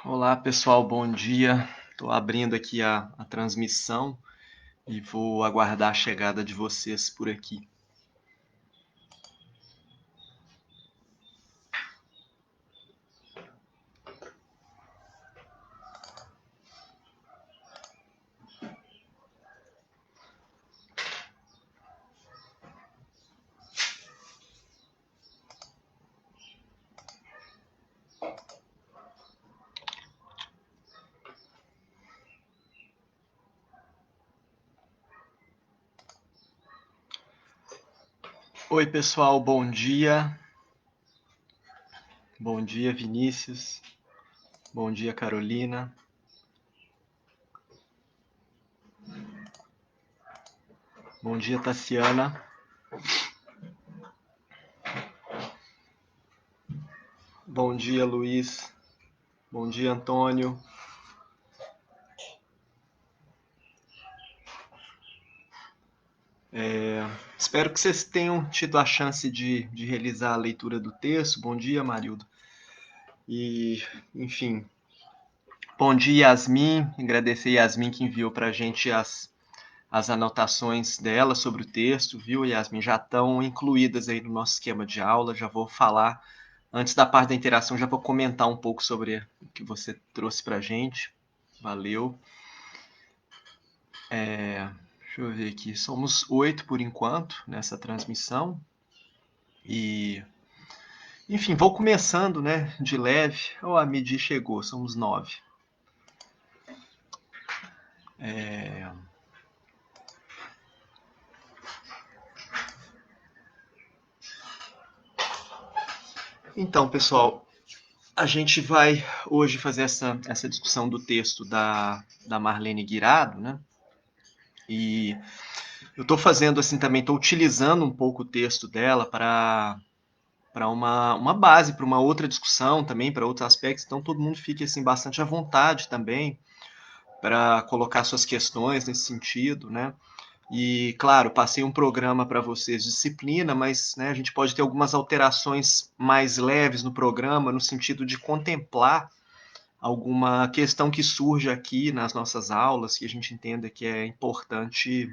Olá pessoal, bom dia. Estou abrindo aqui a transmissão e vou aguardar a chegada de vocês por aqui. Oi pessoal, bom dia. Bom dia Vinícius. Bom dia Carolina. Bom dia Tassiana. Bom dia Luiz. Bom dia Antônio. Espero que vocês tenham tido a chance de realizar a leitura do texto. Bom dia Marildo. E, enfim, bom dia Yasmin. Agradecer a Yasmin que enviou para a gente as anotações dela sobre o texto, viu, Yasmin? Já estão incluídas aí no nosso esquema de aula. Já vou falar, antes da parte da interação, já vou comentar um pouco sobre o que você trouxe para a gente. Valeu. Deixa eu ver aqui. Somos 8 por enquanto nessa transmissão. E, enfim, vou começando, né, de leve. A Midi chegou, somos 9. Então, pessoal, a gente vai hoje fazer essa discussão do texto da Marlene Guirado, né? E eu estou fazendo assim também, estou utilizando um pouco o texto dela para uma base, para uma outra discussão também, para outros aspectos. Então todo mundo fique assim bastante à vontade também para colocar suas questões nesse sentido, né? E claro, passei um programa para vocês de disciplina, mas né, a gente pode ter algumas alterações mais leves no programa, no sentido de contemplar alguma questão que surge aqui nas nossas aulas, que a gente entenda que é importante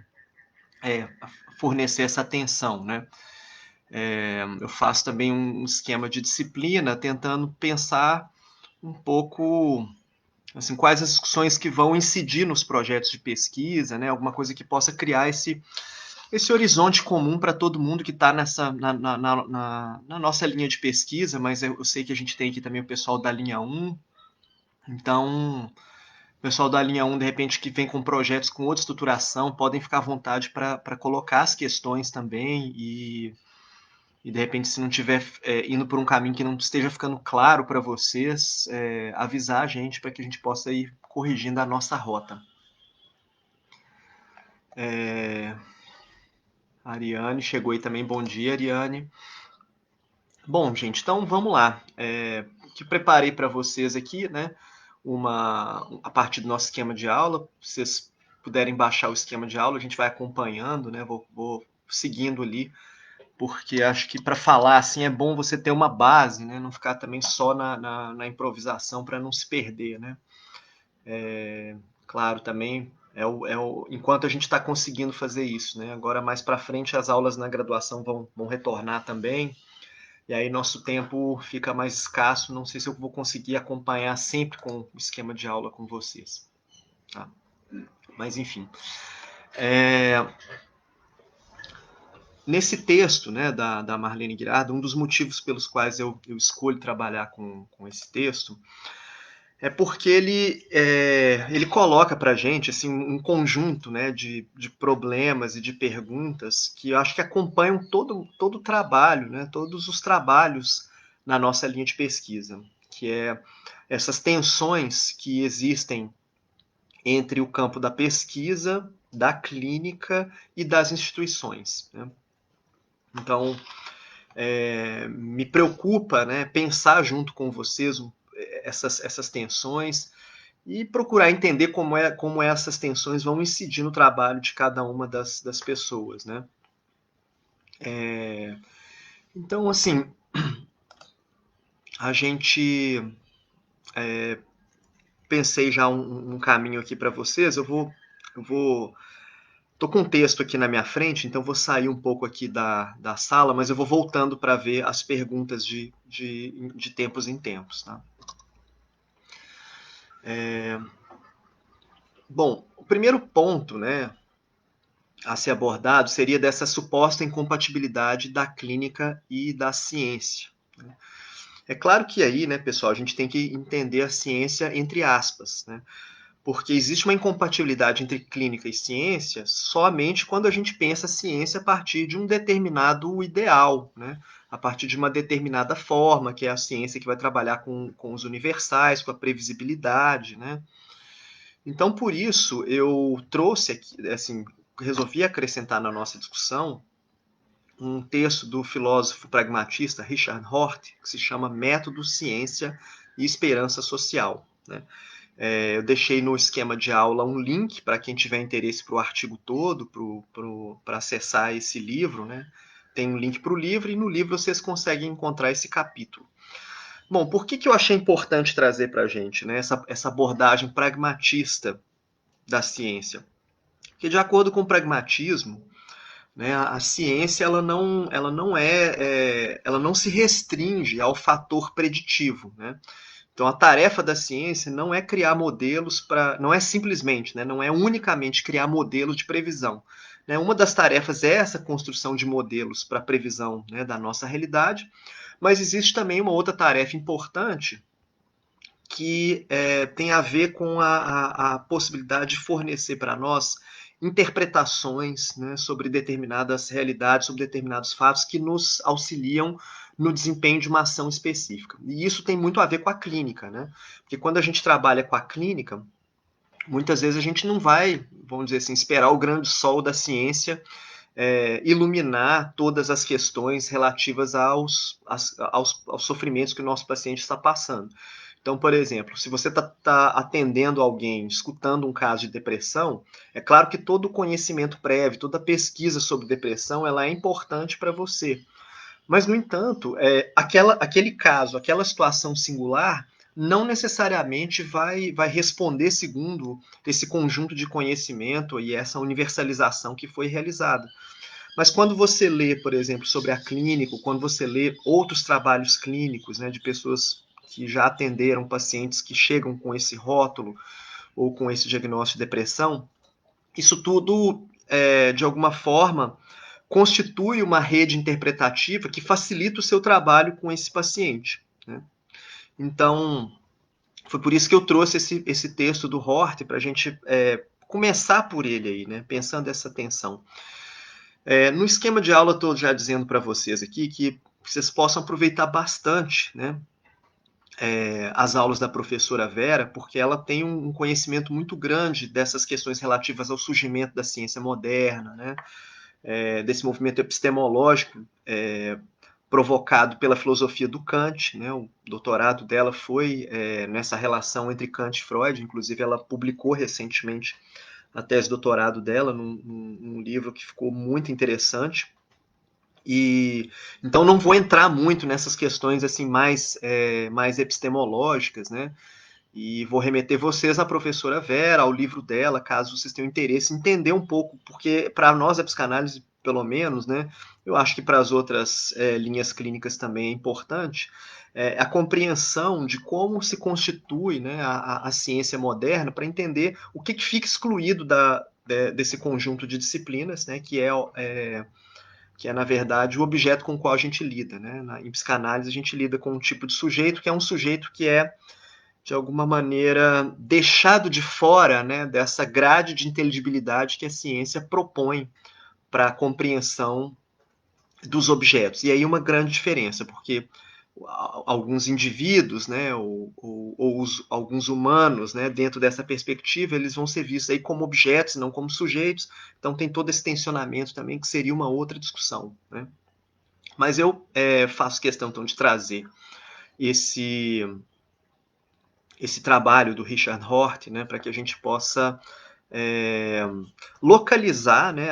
é, fornecer essa atenção, né? Eu faço também um esquema de disciplina, tentando pensar um pouco assim, quais as discussões que vão incidir nos projetos de pesquisa, né? Alguma coisa que possa criar esse horizonte comum para todo mundo que está na nossa linha de pesquisa, mas eu sei que a gente tem aqui também o pessoal da linha 1, então o pessoal da linha 1, de repente, que vem com projetos com outra estruturação, podem ficar à vontade para colocar as questões também e de repente, se não estiver indo por um caminho que não esteja ficando claro para vocês, avisar a gente para que a gente possa ir corrigindo a nossa rota. A Ariane chegou aí também. Bom dia, Ariane. Bom, gente, então vamos lá. Que preparei para vocês aqui, né? A partir do nosso esquema de aula. Se vocês puderem baixar o esquema de aula, a gente vai acompanhando, né? Vou seguindo ali, porque acho que para falar assim é bom você ter uma base, né? Não ficar também só na improvisação para não se perder, né? Claro, também enquanto a gente está conseguindo fazer isso, né? Agora mais para frente as aulas na graduação vão retornar também. E aí nosso tempo fica mais escasso. Não sei se eu vou conseguir acompanhar sempre com o esquema de aula com vocês. Tá? Mas enfim. É, Nesse texto, né, da Marlene Guirado, um dos motivos pelos quais eu escolho trabalhar com esse texto é porque ele coloca para a gente assim, um conjunto, né, de problemas e de perguntas que eu acho que acompanham todo o trabalho, né, todos os trabalhos na nossa linha de pesquisa, que é essas tensões que existem entre o campo da pesquisa, da clínica e das instituições, né? Então, me preocupa, né, pensar junto com vocês essas tensões e procurar entender como essas tensões vão incidir no trabalho de cada uma das pessoas, né? Então, assim, a gente pensei já um caminho aqui para vocês. Tô com um texto aqui na minha frente, então vou sair um pouco aqui da sala, mas eu vou voltando para ver as perguntas de tempos em tempos. Tá? Bom, o primeiro ponto, né, a ser abordado seria dessa suposta incompatibilidade da clínica e da ciência. Né? É claro que aí, né, pessoal, a gente tem que entender a ciência entre aspas, né? Porque existe uma incompatibilidade entre clínica e ciência somente quando a gente pensa a ciência a partir de um determinado ideal, né? A partir de uma determinada forma, que é a ciência que vai trabalhar com os universais, com a previsibilidade, né? Então, por isso, eu trouxe aqui, assim, resolvi acrescentar na nossa discussão um texto do filósofo pragmatista Richard Rorty, que se chama Método, Ciência e Esperança Social. Né? Eu deixei no esquema de aula um link para quem tiver interesse para o artigo todo, para acessar esse livro. Né? Tem um link para o livro e no livro vocês conseguem encontrar esse capítulo. Bom, por que eu achei importante trazer para a gente, né, essa abordagem pragmatista da ciência? Porque, de acordo com o pragmatismo, né, a ciência ela não se restringe ao fator preditivo. Né? Então, a tarefa da ciência não é criar modelos para. Não é simplesmente, né, não é unicamente criar modelos de previsão. Né? Uma das tarefas é essa construção de modelos para previsão, né, da nossa realidade, mas existe também uma outra tarefa importante que tem a ver com a possibilidade de fornecer para nós interpretações, né, sobre determinadas realidades, sobre determinados fatos que nos auxiliam no desempenho de uma ação específica. E isso tem muito a ver com a clínica, né? Porque quando a gente trabalha com a clínica, muitas vezes a gente não vai, vamos dizer assim, esperar o grande sol da ciência iluminar todas as questões relativas aos sofrimentos que o nosso paciente está passando. Então, por exemplo, se você está atendendo alguém, escutando um caso de depressão, é claro que todo o conhecimento prévio, toda a pesquisa sobre depressão, ela é importante para você. Mas, no entanto, aquele caso, aquela situação singular, não necessariamente vai responder segundo esse conjunto de conhecimento e essa universalização que foi realizada. Mas quando você lê, por exemplo, sobre a clínica, quando você lê outros trabalhos clínicos, né, de pessoas que já atenderam pacientes que chegam com esse rótulo ou com esse diagnóstico de depressão, isso tudo, de alguma forma, constitui uma rede interpretativa que facilita o seu trabalho com esse paciente. Né? Então, foi por isso que eu trouxe esse texto do Rorty para a gente começar por ele aí, né? Pensando essa tensão. No esquema de aula, estou já dizendo para vocês aqui que vocês possam aproveitar bastante, né, as aulas da professora Vera, porque ela tem um conhecimento muito grande dessas questões relativas ao surgimento da ciência moderna, né, desse movimento epistemológico provocado pela filosofia do Kant. Né, o doutorado dela foi nessa relação entre Kant e Freud, inclusive ela publicou recentemente a tese de doutorado dela num livro que ficou muito interessante. E então não vou entrar muito nessas questões assim mais epistemológicas, né? E vou remeter vocês à professora Vera, ao livro dela, caso vocês tenham interesse em entender um pouco, porque para nós a psicanálise, pelo menos, né? Eu acho que para as outras linhas clínicas também é importante a compreensão de como se constitui, né, a ciência moderna, para entender o que fica excluído desse conjunto de disciplinas, né? Que é, na verdade, o objeto com o qual a gente lida. Né? Em psicanálise, a gente lida com um tipo de sujeito que é um sujeito que é, de alguma maneira, deixado de fora, né, dessa grade de inteligibilidade que a ciência propõe para a compreensão dos objetos. E aí uma grande diferença, porque alguns indivíduos, né, ou alguns humanos, né, dentro dessa perspectiva, eles vão ser vistos aí como objetos, não como sujeitos. Então tem todo esse tensionamento também, que seria uma outra discussão. Né? Mas eu faço questão então de trazer esse trabalho do Richard Rorty, né, para que a gente possa localizar, né,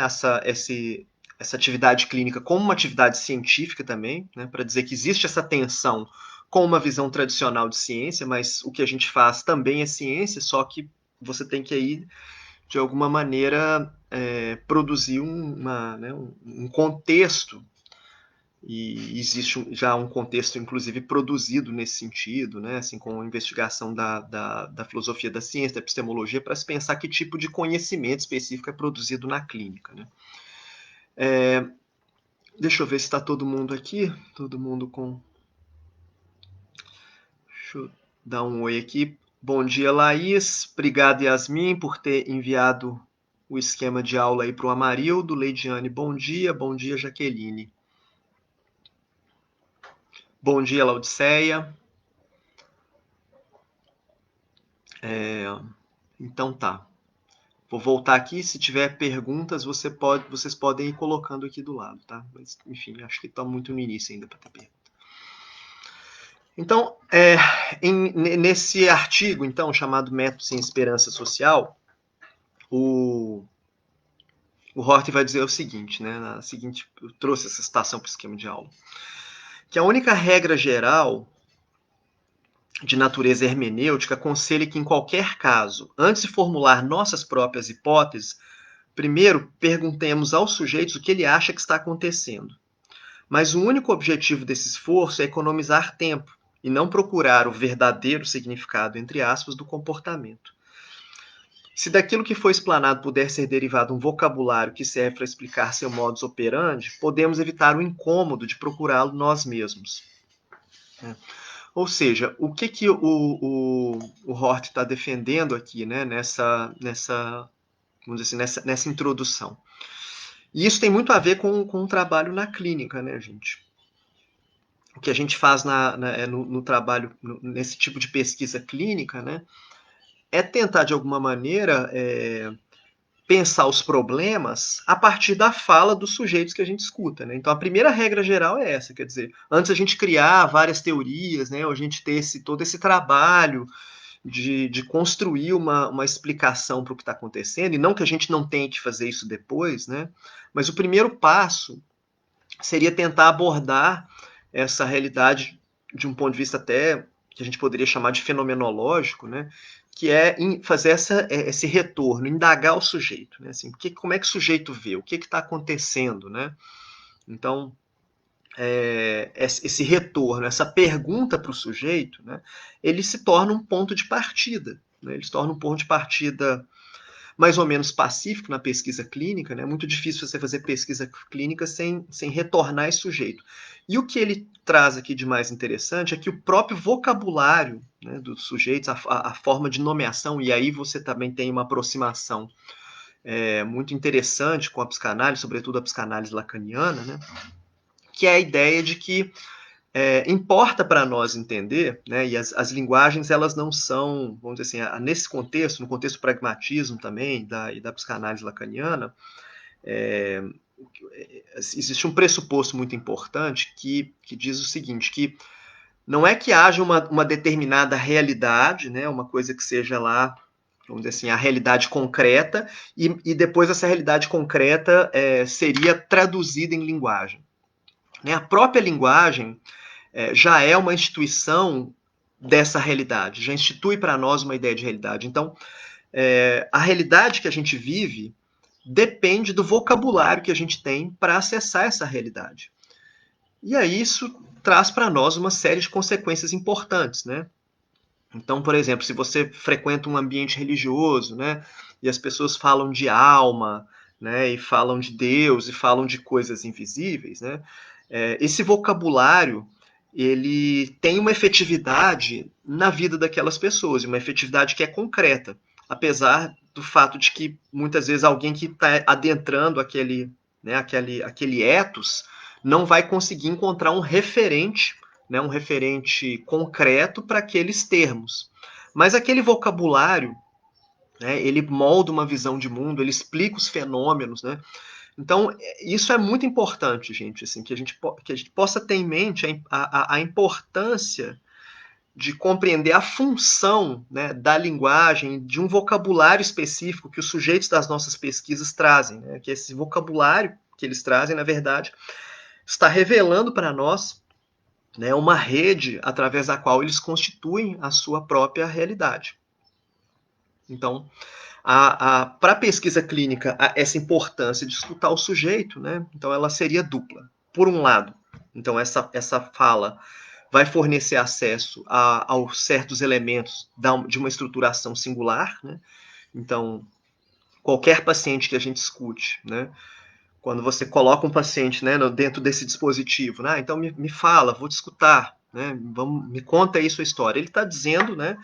essa atividade clínica como uma atividade científica também, né, para dizer que existe essa tensão com uma visão tradicional de ciência, mas o que a gente faz também é ciência, só que você tem que aí, de alguma maneira, produzir um contexto, e existe já um contexto, inclusive, produzido nesse sentido, né, assim, com a investigação da filosofia da ciência, da epistemologia, para se pensar que tipo de conhecimento específico é produzido na clínica, né. Deixa eu ver se está todo mundo aqui, todo mundo com... Deixa eu dar um oi aqui. Bom dia, Laís. Obrigado, Yasmin, por ter enviado o esquema de aula aí para o Amarildo. Leidiane, bom dia. Bom dia, Jaqueline. Bom dia, Laodiceia. Então tá. Vou voltar aqui. Se tiver perguntas, vocês podem ir colocando aqui do lado, tá? Mas, enfim, acho que está muito no início ainda para ter pergunta. Então, nesse artigo, então, chamado Método sem Esperança Social, o Hort vai dizer o seguinte, né? Eu trouxe essa citação para o esquema de aula, que a única regra geral de natureza hermenêutica aconselha que, em qualquer caso, antes de formular nossas próprias hipóteses, primeiro perguntemos aos sujeitos o que ele acha que está acontecendo. Mas o único objetivo desse esforço é economizar tempo e não procurar o verdadeiro significado, entre aspas, do comportamento. Se daquilo que foi explanado puder ser derivado um vocabulário que serve para explicar seu modus operandi, podemos evitar o incômodo de procurá-lo nós mesmos. Ou seja, o que o Hort está defendendo aqui, né, nessa introdução? E isso tem muito a ver com o trabalho na clínica, né, gente? O que a gente faz no trabalho, nesse tipo de pesquisa clínica, né, é tentar, de alguma maneira, pensar os problemas a partir da fala dos sujeitos que a gente escuta, né? Então, a primeira regra geral é essa, quer dizer, antes a gente criar várias teorias, né, ou a gente ter todo esse trabalho de construir uma explicação para o que está acontecendo, e não que a gente não tenha que fazer isso depois, né? Mas o primeiro passo seria tentar abordar essa realidade de um ponto de vista até que a gente poderia chamar de fenomenológico, né? Que é fazer esse retorno, indagar o sujeito, né? Assim, como é que o sujeito vê, o que está acontecendo, né? Então, esse retorno, essa pergunta para o sujeito, né? Ele se torna um ponto de partida, né? Ele se torna um ponto de partida mais ou menos pacífico na pesquisa clínica, né? É muito difícil você fazer pesquisa clínica sem retornar esse sujeito. E o que ele traz aqui de mais interessante é que o próprio vocabulário, né, dos sujeitos, a forma de nomeação, e aí você também tem uma aproximação muito interessante com a psicanálise, sobretudo a psicanálise lacaniana, né, que é a ideia de que importa para nós entender, né, e as linguagens elas não são, vamos dizer assim, nesse contexto, no contexto do pragmatismo também e da psicanálise lacaniana, existe um pressuposto muito importante que diz o seguinte, que não é que haja uma determinada realidade, né, uma coisa que seja lá, vamos dizer assim, a realidade concreta, e depois essa realidade concreta seria traduzida em linguagem. Né? A própria linguagem já é uma instituição dessa realidade, já institui para nós uma ideia de realidade. Então, a realidade que a gente vive depende do vocabulário que a gente tem para acessar essa realidade. E aí isso traz para nós uma série de consequências importantes, né? Então, por exemplo, se você frequenta um ambiente religioso, né, e as pessoas falam de alma, né, e falam de Deus, e falam de coisas invisíveis, né, esse vocabulário ele tem uma efetividade na vida daquelas pessoas, uma efetividade que é concreta, apesar do fato de que muitas vezes alguém que está adentrando aquele ethos não vai conseguir encontrar um referente, né, um referente concreto para aqueles termos. Mas aquele vocabulário, né, ele molda uma visão de mundo, ele explica os fenômenos, né? Então, isso é muito importante, gente, assim, que a gente possa ter em mente a importância de compreender a função, né, da linguagem, de um vocabulário específico que os sujeitos das nossas pesquisas trazem, né? Que esse vocabulário que eles trazem, na verdade, está revelando para nós né, uma rede através da qual eles constituem a sua própria realidade. Então, para a pesquisa clínica, essa importância de escutar o sujeito, né, então ela seria dupla. Por um lado, então essa fala vai fornecer acesso aos certos elementos de uma estruturação singular, né? Então, qualquer paciente que a gente escute, né? Quando você coloca um paciente, né, dentro desse dispositivo, né? Então me fala, vou te escutar, né? Me conta aí sua história. Ele está dizendo, né,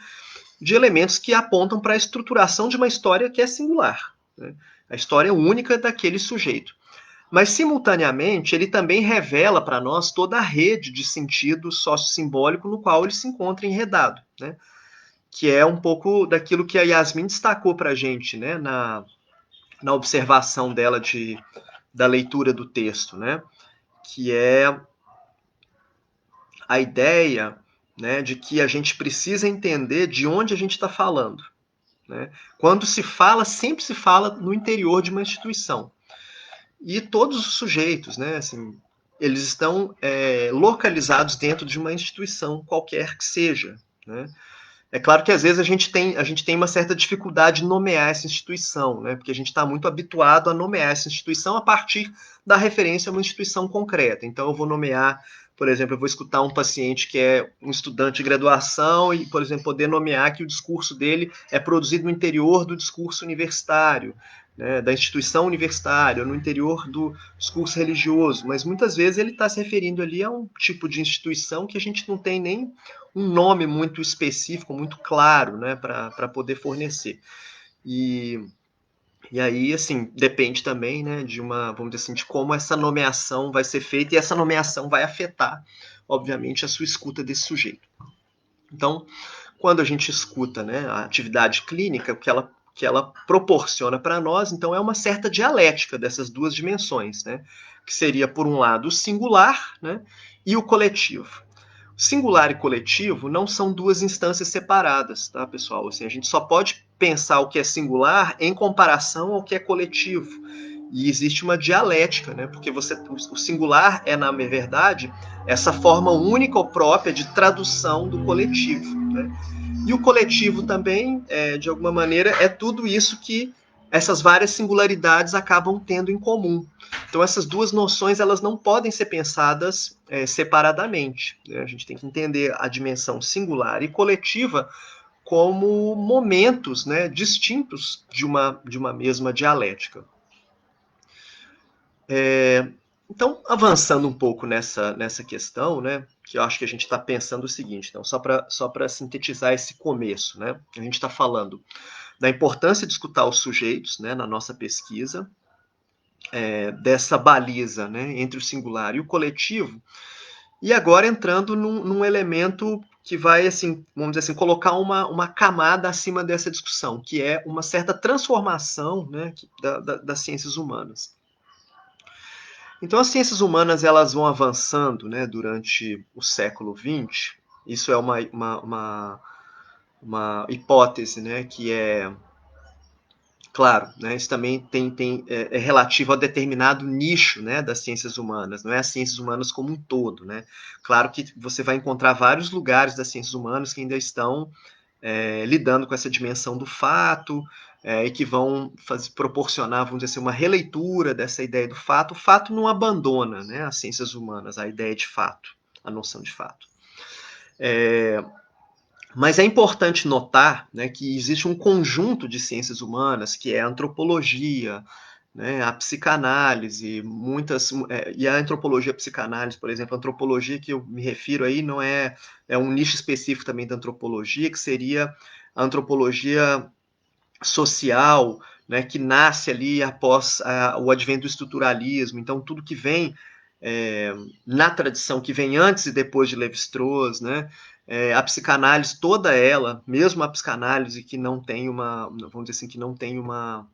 de elementos que apontam para a estruturação de uma história que é singular, né? A história única daquele sujeito. Mas, simultaneamente, ele também revela para nós toda a rede de sentido sociossimbólico no qual ele se encontra enredado, né? Que é um pouco daquilo que a Yasmin destacou para a gente, né? Na observação dela da leitura do texto, né? Que é a ideia, né, de que a gente precisa entender de onde a gente está falando, né? Quando se fala, sempre se fala no interior de uma instituição. E todos os sujeitos, né, assim, eles estão localizados dentro de uma instituição qualquer que seja, né? É claro que às vezes a gente tem uma certa dificuldade em nomear essa instituição, né? Porque a gente está muito habituado a nomear essa instituição a partir da referência a uma instituição concreta. Então eu vou nomear, por exemplo, eu vou escutar um paciente que é um estudante de graduação e, por exemplo, poder nomear que o discurso dele é produzido no interior do discurso universitário, né, da instituição universitária, no interior do discurso religioso, mas muitas vezes ele está se referindo ali a um tipo de instituição que a gente não tem nem um nome muito específico, muito claro, né, para poder fornecer. E aí, assim, depende também, né, de uma, vamos dizer assim, de como essa nomeação vai ser feita e essa nomeação vai afetar, obviamente, a sua escuta desse sujeito. Então, quando a gente escuta, né, a atividade clínica, o que ela proporciona para nós, então, é uma certa dialética dessas duas dimensões, né, que seria, por um lado, o singular, né, e o coletivo. Singular e coletivo não são duas instâncias separadas, tá, pessoal? Assim, a gente só pode pensar o que é singular em comparação ao que é coletivo. E existe uma dialética, né? Porque o singular é, na verdade, essa forma única ou própria de tradução do coletivo, né? E o coletivo também, de alguma maneira, é tudo isso que essas várias singularidades acabam tendo em comum. Então essas duas noções elas não podem ser pensadas separadamente, né? A gente tem que entender a dimensão singular e coletiva como momentos, né, distintos de uma mesma dialética. Então, avançando um pouco nessa questão, né, que eu acho que a gente está pensando o seguinte, então, só para sintetizar esse começo, né, a gente está falando da importância de escutar os sujeitos, né, na nossa pesquisa, dessa baliza, né, entre o singular e o coletivo, e agora entrando num elemento que vai, assim, vamos dizer assim, colocar uma camada acima dessa discussão, que é uma certa transformação, né, das ciências humanas. Então, as ciências humanas elas vão avançando, né, durante o século XX. Isso é uma hipótese, né, que é claro, né, isso também é relativo a determinado nicho, né, das ciências humanas, não é as ciências humanas como um todo, né? Claro que você vai encontrar vários lugares das ciências humanas que ainda estão lidando com essa dimensão do fato e que vão proporcionar, vamos dizer assim, uma releitura dessa ideia do fato. O fato não abandona, né, as ciências humanas, a ideia de fato, a noção de fato. Mas é importante notar, né, que existe um conjunto de ciências humanas, que é a antropologia, né, a psicanálise, e a antropologia e a psicanálise, por exemplo, a antropologia que eu me refiro aí não é um nicho específico também da antropologia, que seria a antropologia social, né, que nasce ali após o advento do estruturalismo. Então, tudo que vem na tradição, que vem antes e depois de Lévi-Strauss, né, a psicanálise toda ela, mesmo a psicanálise que não tem vamos dizer assim, que não tem uma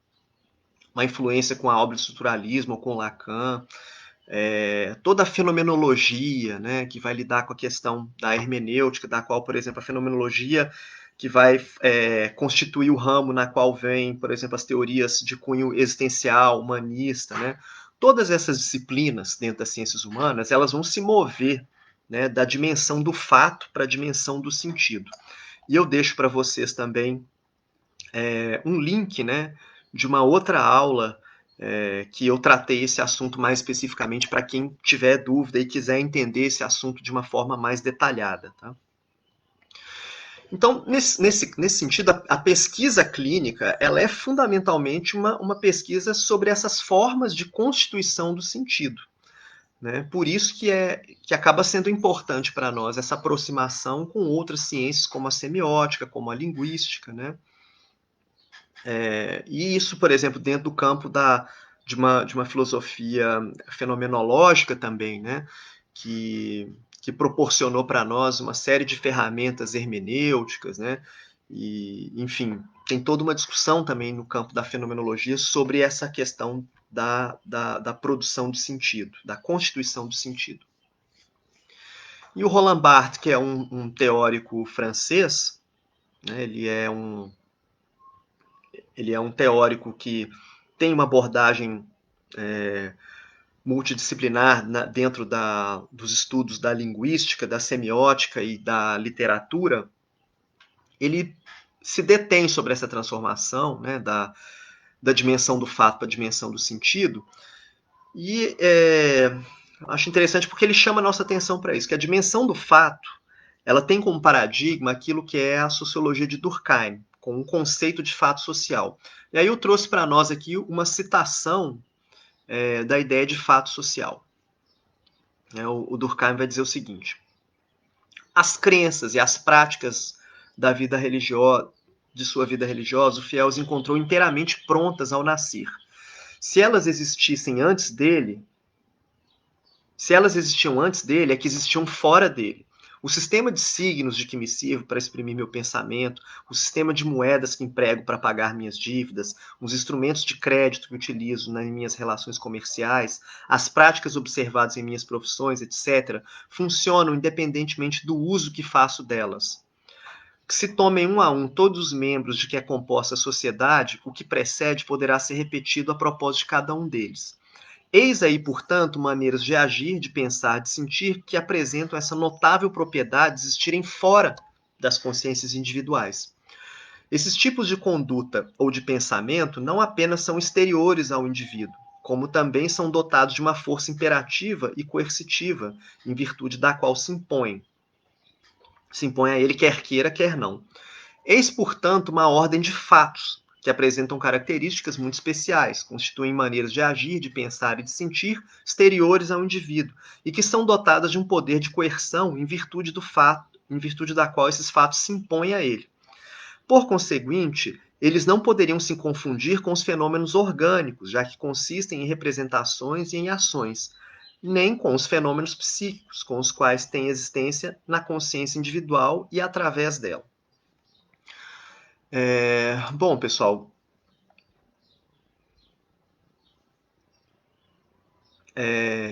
influência com a obra do estruturalismo ou com Lacan, toda a fenomenologia, né, que vai lidar com a questão da hermenêutica, da qual, por exemplo, a fenomenologia que vai constituir o ramo na qual vem, por exemplo, as teorias de cunho existencial, humanista, né? Todas essas disciplinas dentro das ciências humanas, elas vão se mover né, da dimensão do fato para a dimensão do sentido. E eu deixo para vocês também um link, né, de uma outra aula que eu tratei esse assunto mais especificamente para quem tiver dúvida e quiser entender esse assunto de uma forma mais detalhada. Tá? Então, nesse sentido, a pesquisa clínica ela é fundamentalmente uma pesquisa sobre essas formas de constituição do sentido. Né? Por isso que acaba sendo importante para nós essa aproximação com outras ciências, como a semiótica, como a linguística. Né? E isso, por exemplo, dentro do campo de uma filosofia fenomenológica também, né? que proporcionou para nós uma série de ferramentas hermenêuticas, né? E, enfim, tem toda uma discussão também no campo da fenomenologia sobre essa questão da produção de sentido, da constituição do sentido. E o Roland Barthes, que é um teórico francês, né, ele é um teórico que tem uma abordagem multidisciplinar dentro dos estudos da linguística, da semiótica e da literatura. Ele se detém sobre essa transformação, né, da dimensão do fato para a dimensão do sentido, e acho interessante porque ele chama a nossa atenção para isso, que a dimensão do fato ela tem como paradigma aquilo que é a sociologia de Durkheim, com um conceito de fato social. E aí eu trouxe para nós aqui uma citação da ideia de fato social. O Durkheim vai dizer o seguinte: as crenças e as práticas da vida religiosa, de sua vida religiosa, o fiel os encontrou inteiramente prontas ao nascer. Se elas existissem antes dele, se elas existiam antes dele, é que existiam fora dele. O sistema de signos de que me sirvo para exprimir meu pensamento, o sistema de moedas que emprego para pagar minhas dívidas, os instrumentos de crédito que utilizo nas minhas relações comerciais, as práticas observadas em minhas profissões, etc., funcionam independentemente do uso que faço delas. Que se tomem um a um todos os membros de que é composta a sociedade, o que precede poderá ser repetido a propósito de cada um deles. Eis aí, portanto, maneiras de agir, de pensar, de sentir que apresentam essa notável propriedade de existirem fora das consciências individuais. Esses tipos de conduta ou de pensamento não apenas são exteriores ao indivíduo, como também são dotados de uma força imperativa e coercitiva, em virtude da qual se impõem. Se impõe a ele quer queira, quer não. Eis, portanto, uma ordem de fatos, que apresentam características muito especiais, constituem maneiras de agir, de pensar e de sentir exteriores ao indivíduo, e que são dotadas de um poder de coerção em virtude da qual esses fatos se impõem a ele. Por conseguinte, eles não poderiam se confundir com os fenômenos orgânicos, já que consistem em representações e em ações, nem com os fenômenos psíquicos, com os quais têm existência na consciência individual e através dela. Bom, pessoal,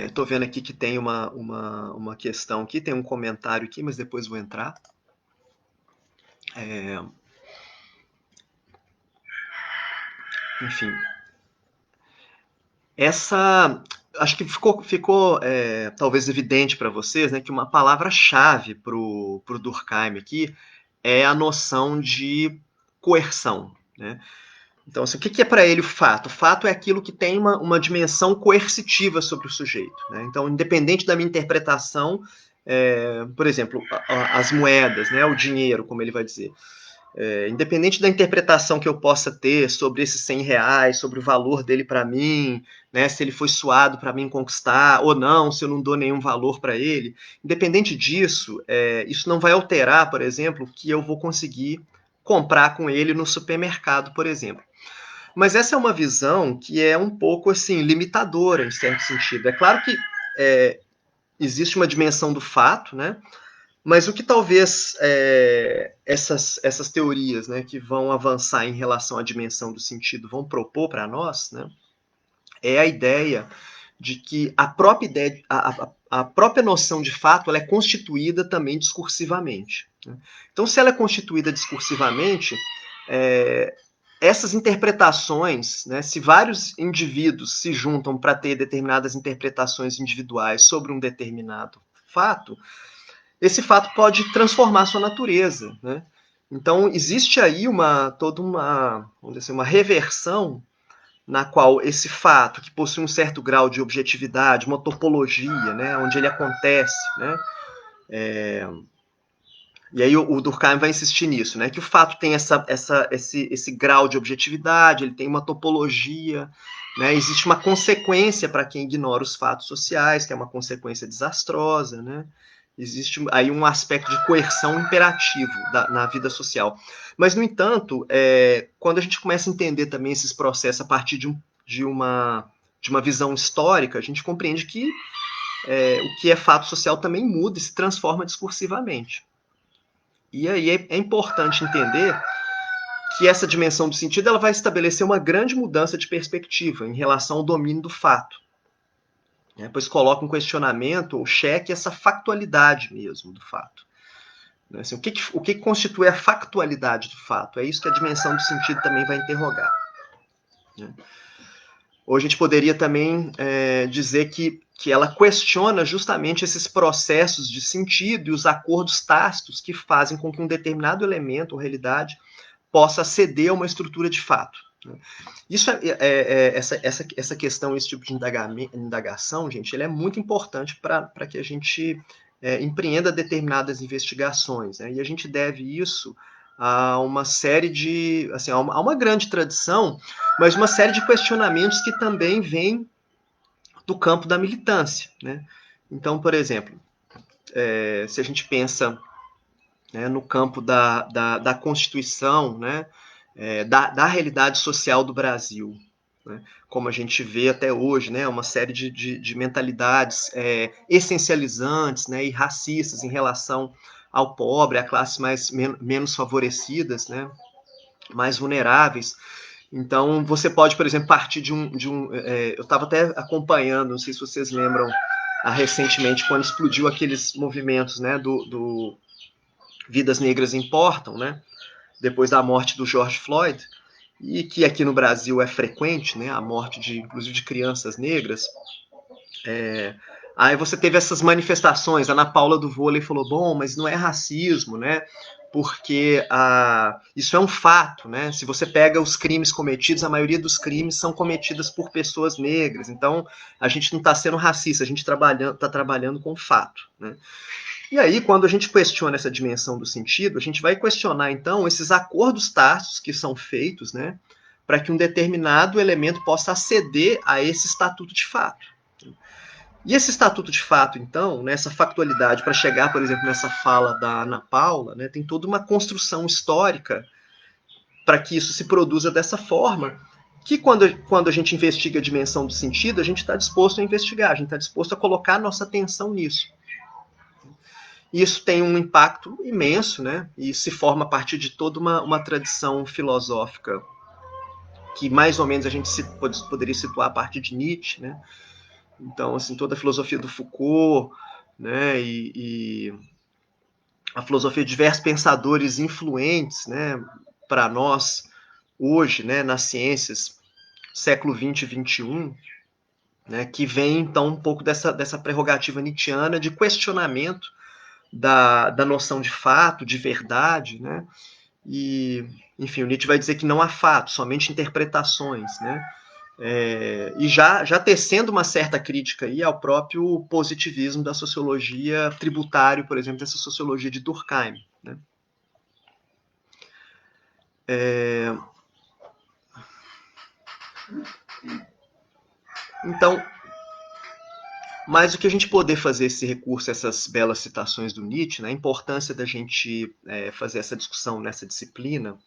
estou vendo aqui que tem uma questão aqui, tem um comentário aqui, mas depois vou entrar. Enfim, acho que ficou talvez evidente para vocês, né, que uma palavra-chave para o Durkheim aqui é a noção de coerção, né? Então, assim, o que é para ele o fato? O fato é aquilo que tem uma dimensão coercitiva sobre o sujeito. Né? Então, independente da minha interpretação, por exemplo, as moedas, né, o dinheiro, como ele vai dizer, independente da interpretação que eu possa ter sobre esses 100 reais, sobre o valor dele para mim, né, se ele foi suado para mim conquistar ou não, se eu não dou nenhum valor para ele, independente disso, isso não vai alterar, por exemplo, que eu vou conseguir comprar com ele no supermercado, por exemplo. Mas essa é uma visão que é um pouco assim limitadora, em certo sentido. É claro que existe uma dimensão do fato, né? Mas o que talvez essas teorias, né, que vão avançar em relação à dimensão do sentido vão propor para nós, né, é a ideia de que a própria noção de fato ela é constituída também discursivamente. Né? Então, se ela é constituída discursivamente, essas interpretações, né, se vários indivíduos se juntam para ter determinadas interpretações individuais sobre um determinado fato, esse fato pode transformar sua natureza, né? Então, existe aí toda uma, vamos dizer assim, uma reversão na qual esse fato, que possui um certo grau de objetividade, uma topologia, né, onde ele acontece, né, e aí o Durkheim vai insistir nisso, né, que o fato tem esse grau de objetividade, ele tem uma topologia, né, existe uma consequência para quem ignora os fatos sociais, que é uma consequência desastrosa, né, existe aí um aspecto de coerção imperativo na vida social. Mas, no entanto, quando a gente começa a entender também esses processos a partir de uma visão histórica, a gente compreende que o que é fato social também muda e se transforma discursivamente. E aí é importante entender que essa dimensão do sentido ela vai estabelecer uma grande mudança de perspectiva em relação ao domínio do fato. Pois coloca um questionamento ou cheque essa factualidade mesmo do fato. Assim, o que constitui a factualidade do fato? É isso que a dimensão do sentido também vai interrogar. Ou a gente poderia também dizer que ela questiona justamente esses processos de sentido e os acordos tácitos que fazem com que um determinado elemento ou realidade possa ceder a uma estrutura de fato. Isso essa questão, esse tipo de indagação, gente, ele é muito importante para que a gente empreenda determinadas investigações, né? E a gente deve isso a uma série de, assim, a uma grande tradição, mas uma série de questionamentos que também vêm do campo da militância, né? Então, por exemplo, se a gente pensa, né, no campo da Constituição, né, da realidade social do Brasil, né, como a gente vê até hoje, né, uma série de mentalidades essencializantes, né, e racistas em relação ao pobre, a classes menos favorecidas, né, mais vulneráveis. Então, você pode, por exemplo, partir eu estava até acompanhando, não sei se vocês lembram, recentemente, quando explodiu aqueles movimentos, né, do Vidas Negras Importam, né, depois da morte do George Floyd, e que aqui no Brasil é frequente, né, a morte inclusive de crianças negras. Aí você teve essas manifestações, a Ana Paula do vôlei falou, bom, mas não é racismo, né, porque isso é um fato, né, se você pega os crimes cometidos, a maioria dos crimes são cometidos por pessoas negras, então a gente não está sendo racista, a gente está trabalhando com fato, né. E aí, quando a gente questiona essa dimensão do sentido, a gente vai questionar, então, esses acordos tácitos que são feitos, né, para que um determinado elemento possa aceder a esse estatuto de fato. E esse estatuto de fato, então, né, essa factualidade, para chegar, por exemplo, nessa fala da Ana Paula, né, tem toda uma construção histórica para que isso se produza dessa forma, que quando a gente investiga a dimensão do sentido, a gente está disposto a investigar, a gente está disposto a colocar a nossa atenção nisso. Isso tem um impacto imenso, né? E se forma a partir de toda uma tradição filosófica que mais ou menos a gente poderia situar a partir de Nietzsche, né? Então, assim, toda a filosofia do Foucault, né? E a filosofia de diversos pensadores influentes, né? Para nós hoje, né? Nas ciências, século XX e XXI, né? Que vem então um pouco dessa prerrogativa nietzschiana de questionamento da noção de fato, de verdade, né? E, enfim, o Nietzsche vai dizer que não há fatos, somente interpretações, né? E já tecendo uma certa crítica aí ao próprio positivismo da sociologia tributário, por exemplo, dessa sociologia de Durkheim, né? Então, mais do que a gente poder fazer esse recurso, essas belas citações do Nietzsche, né, a importância da gente fazer essa discussão nessa disciplina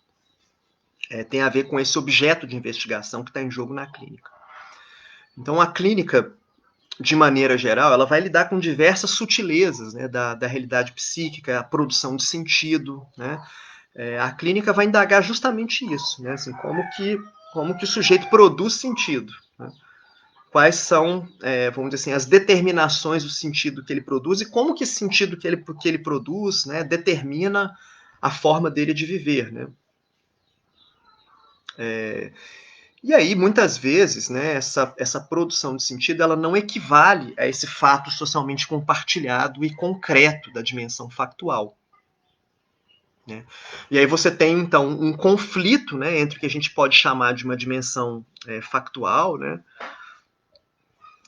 tem a ver com esse objeto de investigação que está em jogo na clínica. Então, a clínica, de maneira geral, ela vai lidar com diversas sutilezas, né, da realidade psíquica, a produção de sentido, né? A clínica vai indagar justamente isso, né? Assim, como que o sujeito produz sentido, né? Quais são, vamos dizer assim, as determinações do sentido que ele produz e como que esse sentido que ele produz, né, determina a forma dele de viver, né? E aí, muitas vezes, né, essa produção de sentido ela não equivale a esse fato socialmente compartilhado e concreto da dimensão factual. Né? E aí você tem, então, um conflito, né, entre o que a gente pode chamar de uma dimensão factual, né,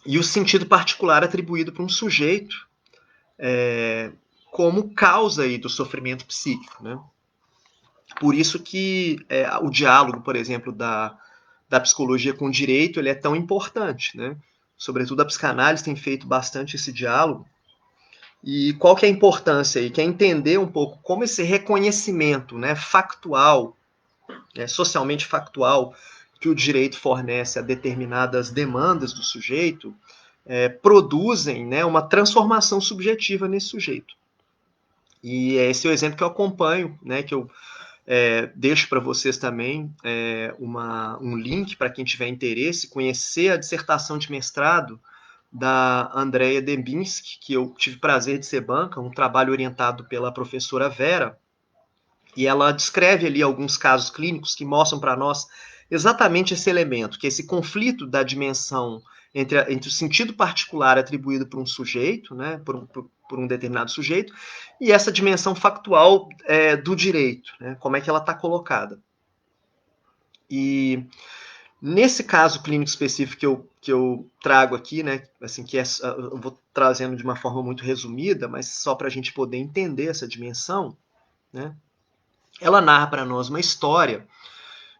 e o sentido particular atribuído para um sujeito como causa aí do sofrimento psíquico. Né? Por isso que o diálogo, por exemplo, da psicologia com o direito ele é tão importante. Né? Sobretudo a psicanálise tem feito bastante esse diálogo. E qual que é a importância aí? Que é entender um pouco como esse reconhecimento, né, factual, socialmente factual, que o direito fornece a determinadas demandas do sujeito, produzem, né, uma transformação subjetiva nesse sujeito. E esse é o exemplo que eu acompanho, né, que eu deixo para vocês também um link para quem tiver interesse, conhecer a dissertação de mestrado da Andrea Dembinski, que eu tive prazer de ser banca, um trabalho orientado pela professora Vera, e ela descreve ali alguns casos clínicos que mostram para nós exatamente esse elemento, que é esse conflito da dimensão entre o sentido particular atribuído por um sujeito, né, por um determinado sujeito, e essa dimensão factual do direito, né, como é que ela está colocada. E nesse caso clínico específico que eu trago aqui, né, assim, eu vou trazendo de uma forma muito resumida, mas só para a gente poder entender essa dimensão, né, ela narra para nós uma história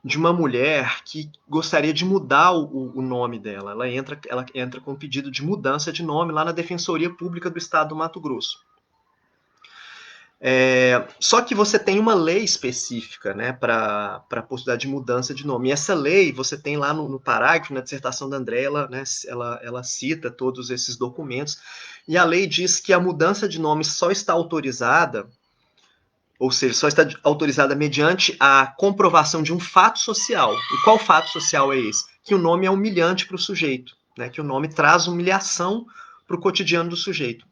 de uma mulher que gostaria de mudar o nome dela. Ela entra com um pedido de mudança de nome lá na Defensoria Pública do Estado do Mato Grosso. Só que você tem uma lei específica, né, para a possibilidade de mudança de nome. E essa lei, você tem lá no parágrafo, na dissertação da André, ela cita todos esses documentos. E a lei diz que a mudança de nome só está autorizada, ou seja, só está autorizada mediante a comprovação de um fato social. E qual fato social é esse? Que o nome é humilhante para o sujeito, né, que o nome traz humilhação para o cotidiano do sujeito.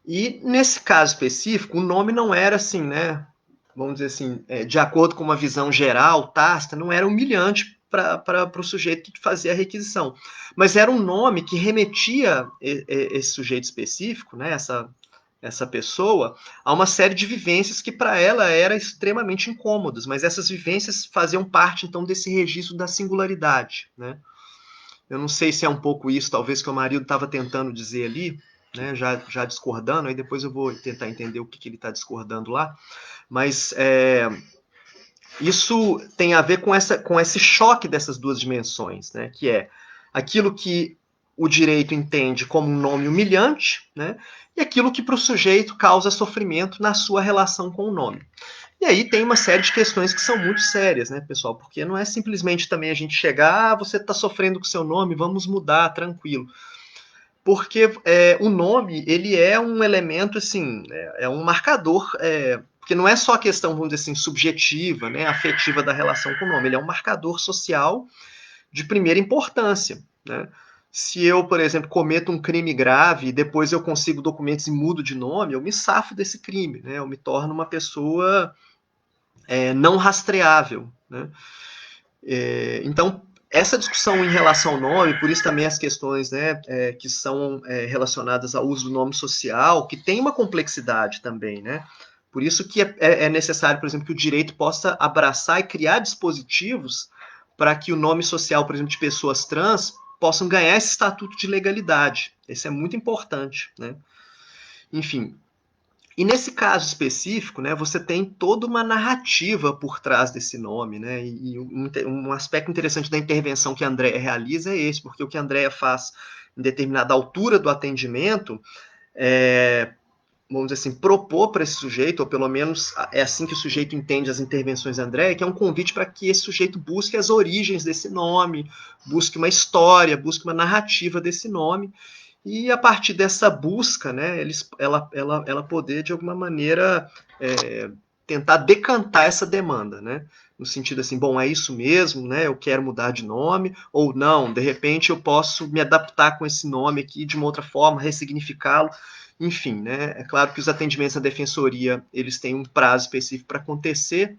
E nesse caso específico, o nome não era assim, né? Vamos dizer assim, de acordo com uma visão geral, tácita, não era humilhante para o sujeito que fazia a requisição. Mas era um nome que remetia esse sujeito específico, né, essa pessoa, a uma série de vivências que para ela eram extremamente incômodas, mas essas vivências faziam parte, então, desse registro da singularidade. Né? Eu não sei se é um pouco isso, talvez, que o marido estava tentando dizer ali, né, já discordando, aí depois eu vou tentar entender o que ele está discordando lá, mas isso tem a ver com esse choque dessas duas dimensões, né, que é aquilo que o direito entende como um nome humilhante, né, e aquilo que para o sujeito causa sofrimento na sua relação com o nome. E aí tem uma série de questões que são muito sérias, né, pessoal? Porque não é simplesmente também a gente chegar, você está sofrendo com o seu nome, vamos mudar, tranquilo. Porque o nome, ele é um elemento, assim, é um marcador, porque não é só a questão, vamos dizer assim, subjetiva, né, afetiva da relação com o nome, ele é um marcador social de primeira importância, né? Se eu, por exemplo, cometo um crime grave e depois eu consigo documentos e mudo de nome, eu me safo desse crime, né? Eu me torno uma pessoa não rastreável. Né? Então, essa discussão em relação ao nome, por isso também as questões, né, que são relacionadas ao uso do nome social, que tem uma complexidade também, né? Por isso que é necessário, por exemplo, que o direito possa abraçar e criar dispositivos para que o nome social, por exemplo, de pessoas trans possam ganhar esse estatuto de legalidade. Isso é muito importante, né? Enfim, e nesse caso específico, né, você tem toda uma narrativa por trás desse nome, né? E um aspecto interessante da intervenção que a Andrea realiza é esse, porque o que a Andrea faz em determinada altura do atendimento vamos dizer assim, propor para esse sujeito, ou pelo menos é assim que o sujeito entende as intervenções da Andrea, que é um convite para que esse sujeito busque as origens desse nome, busque uma história, busque uma narrativa desse nome, e a partir dessa busca, né, ela poder, de alguma maneira, tentar decantar essa demanda, né? No sentido assim, bom, é isso mesmo, né? Eu quero mudar de nome, ou não, de repente eu posso me adaptar com esse nome aqui de uma outra forma, ressignificá-lo, enfim, né? É claro que os atendimentos à defensoria, eles têm um prazo específico para acontecer,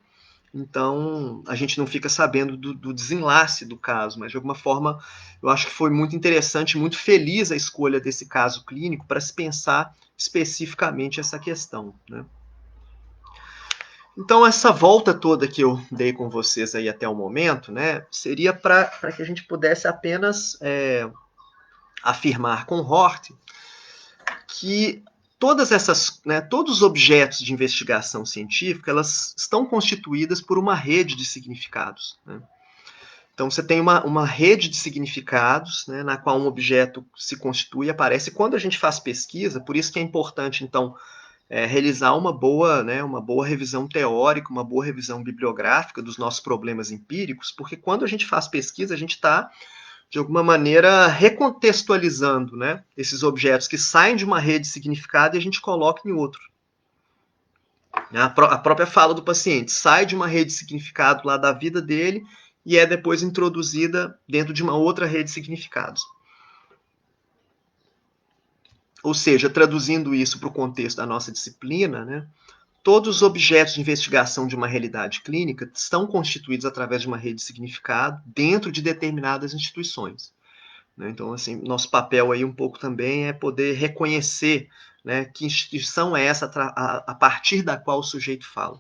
Então, a gente não fica sabendo do desenlace do caso, mas de alguma forma eu acho que foi muito interessante, muito feliz a escolha desse caso clínico para se pensar especificamente essa questão, né? Então, essa volta toda que eu dei com vocês aí até o momento, né, seria para que a gente pudesse apenas afirmar com Hort que todos os objetos de investigação científica, elas estão constituídas por uma rede de significados, né? Então, você tem uma rede de significados, né, na qual um objeto se constitui e aparece. Quando a gente faz pesquisa, por isso que é importante, então, realizar uma boa revisão teórica, uma boa revisão bibliográfica dos nossos problemas empíricos, porque quando a gente faz pesquisa, a gente está, de alguma maneira, recontextualizando, né, esses objetos que saem de uma rede de significado e a gente coloca em outro. A própria fala do paciente sai de uma rede de significado lá da vida dele e é depois introduzida dentro de uma outra rede de significados. Ou seja, traduzindo isso para o contexto da nossa disciplina, né, todos os objetos de investigação de uma realidade clínica estão constituídos através de uma rede de significado dentro de determinadas instituições. Então, assim, nosso papel aí um pouco também é poder reconhecer, né, que instituição é essa a partir da qual o sujeito fala.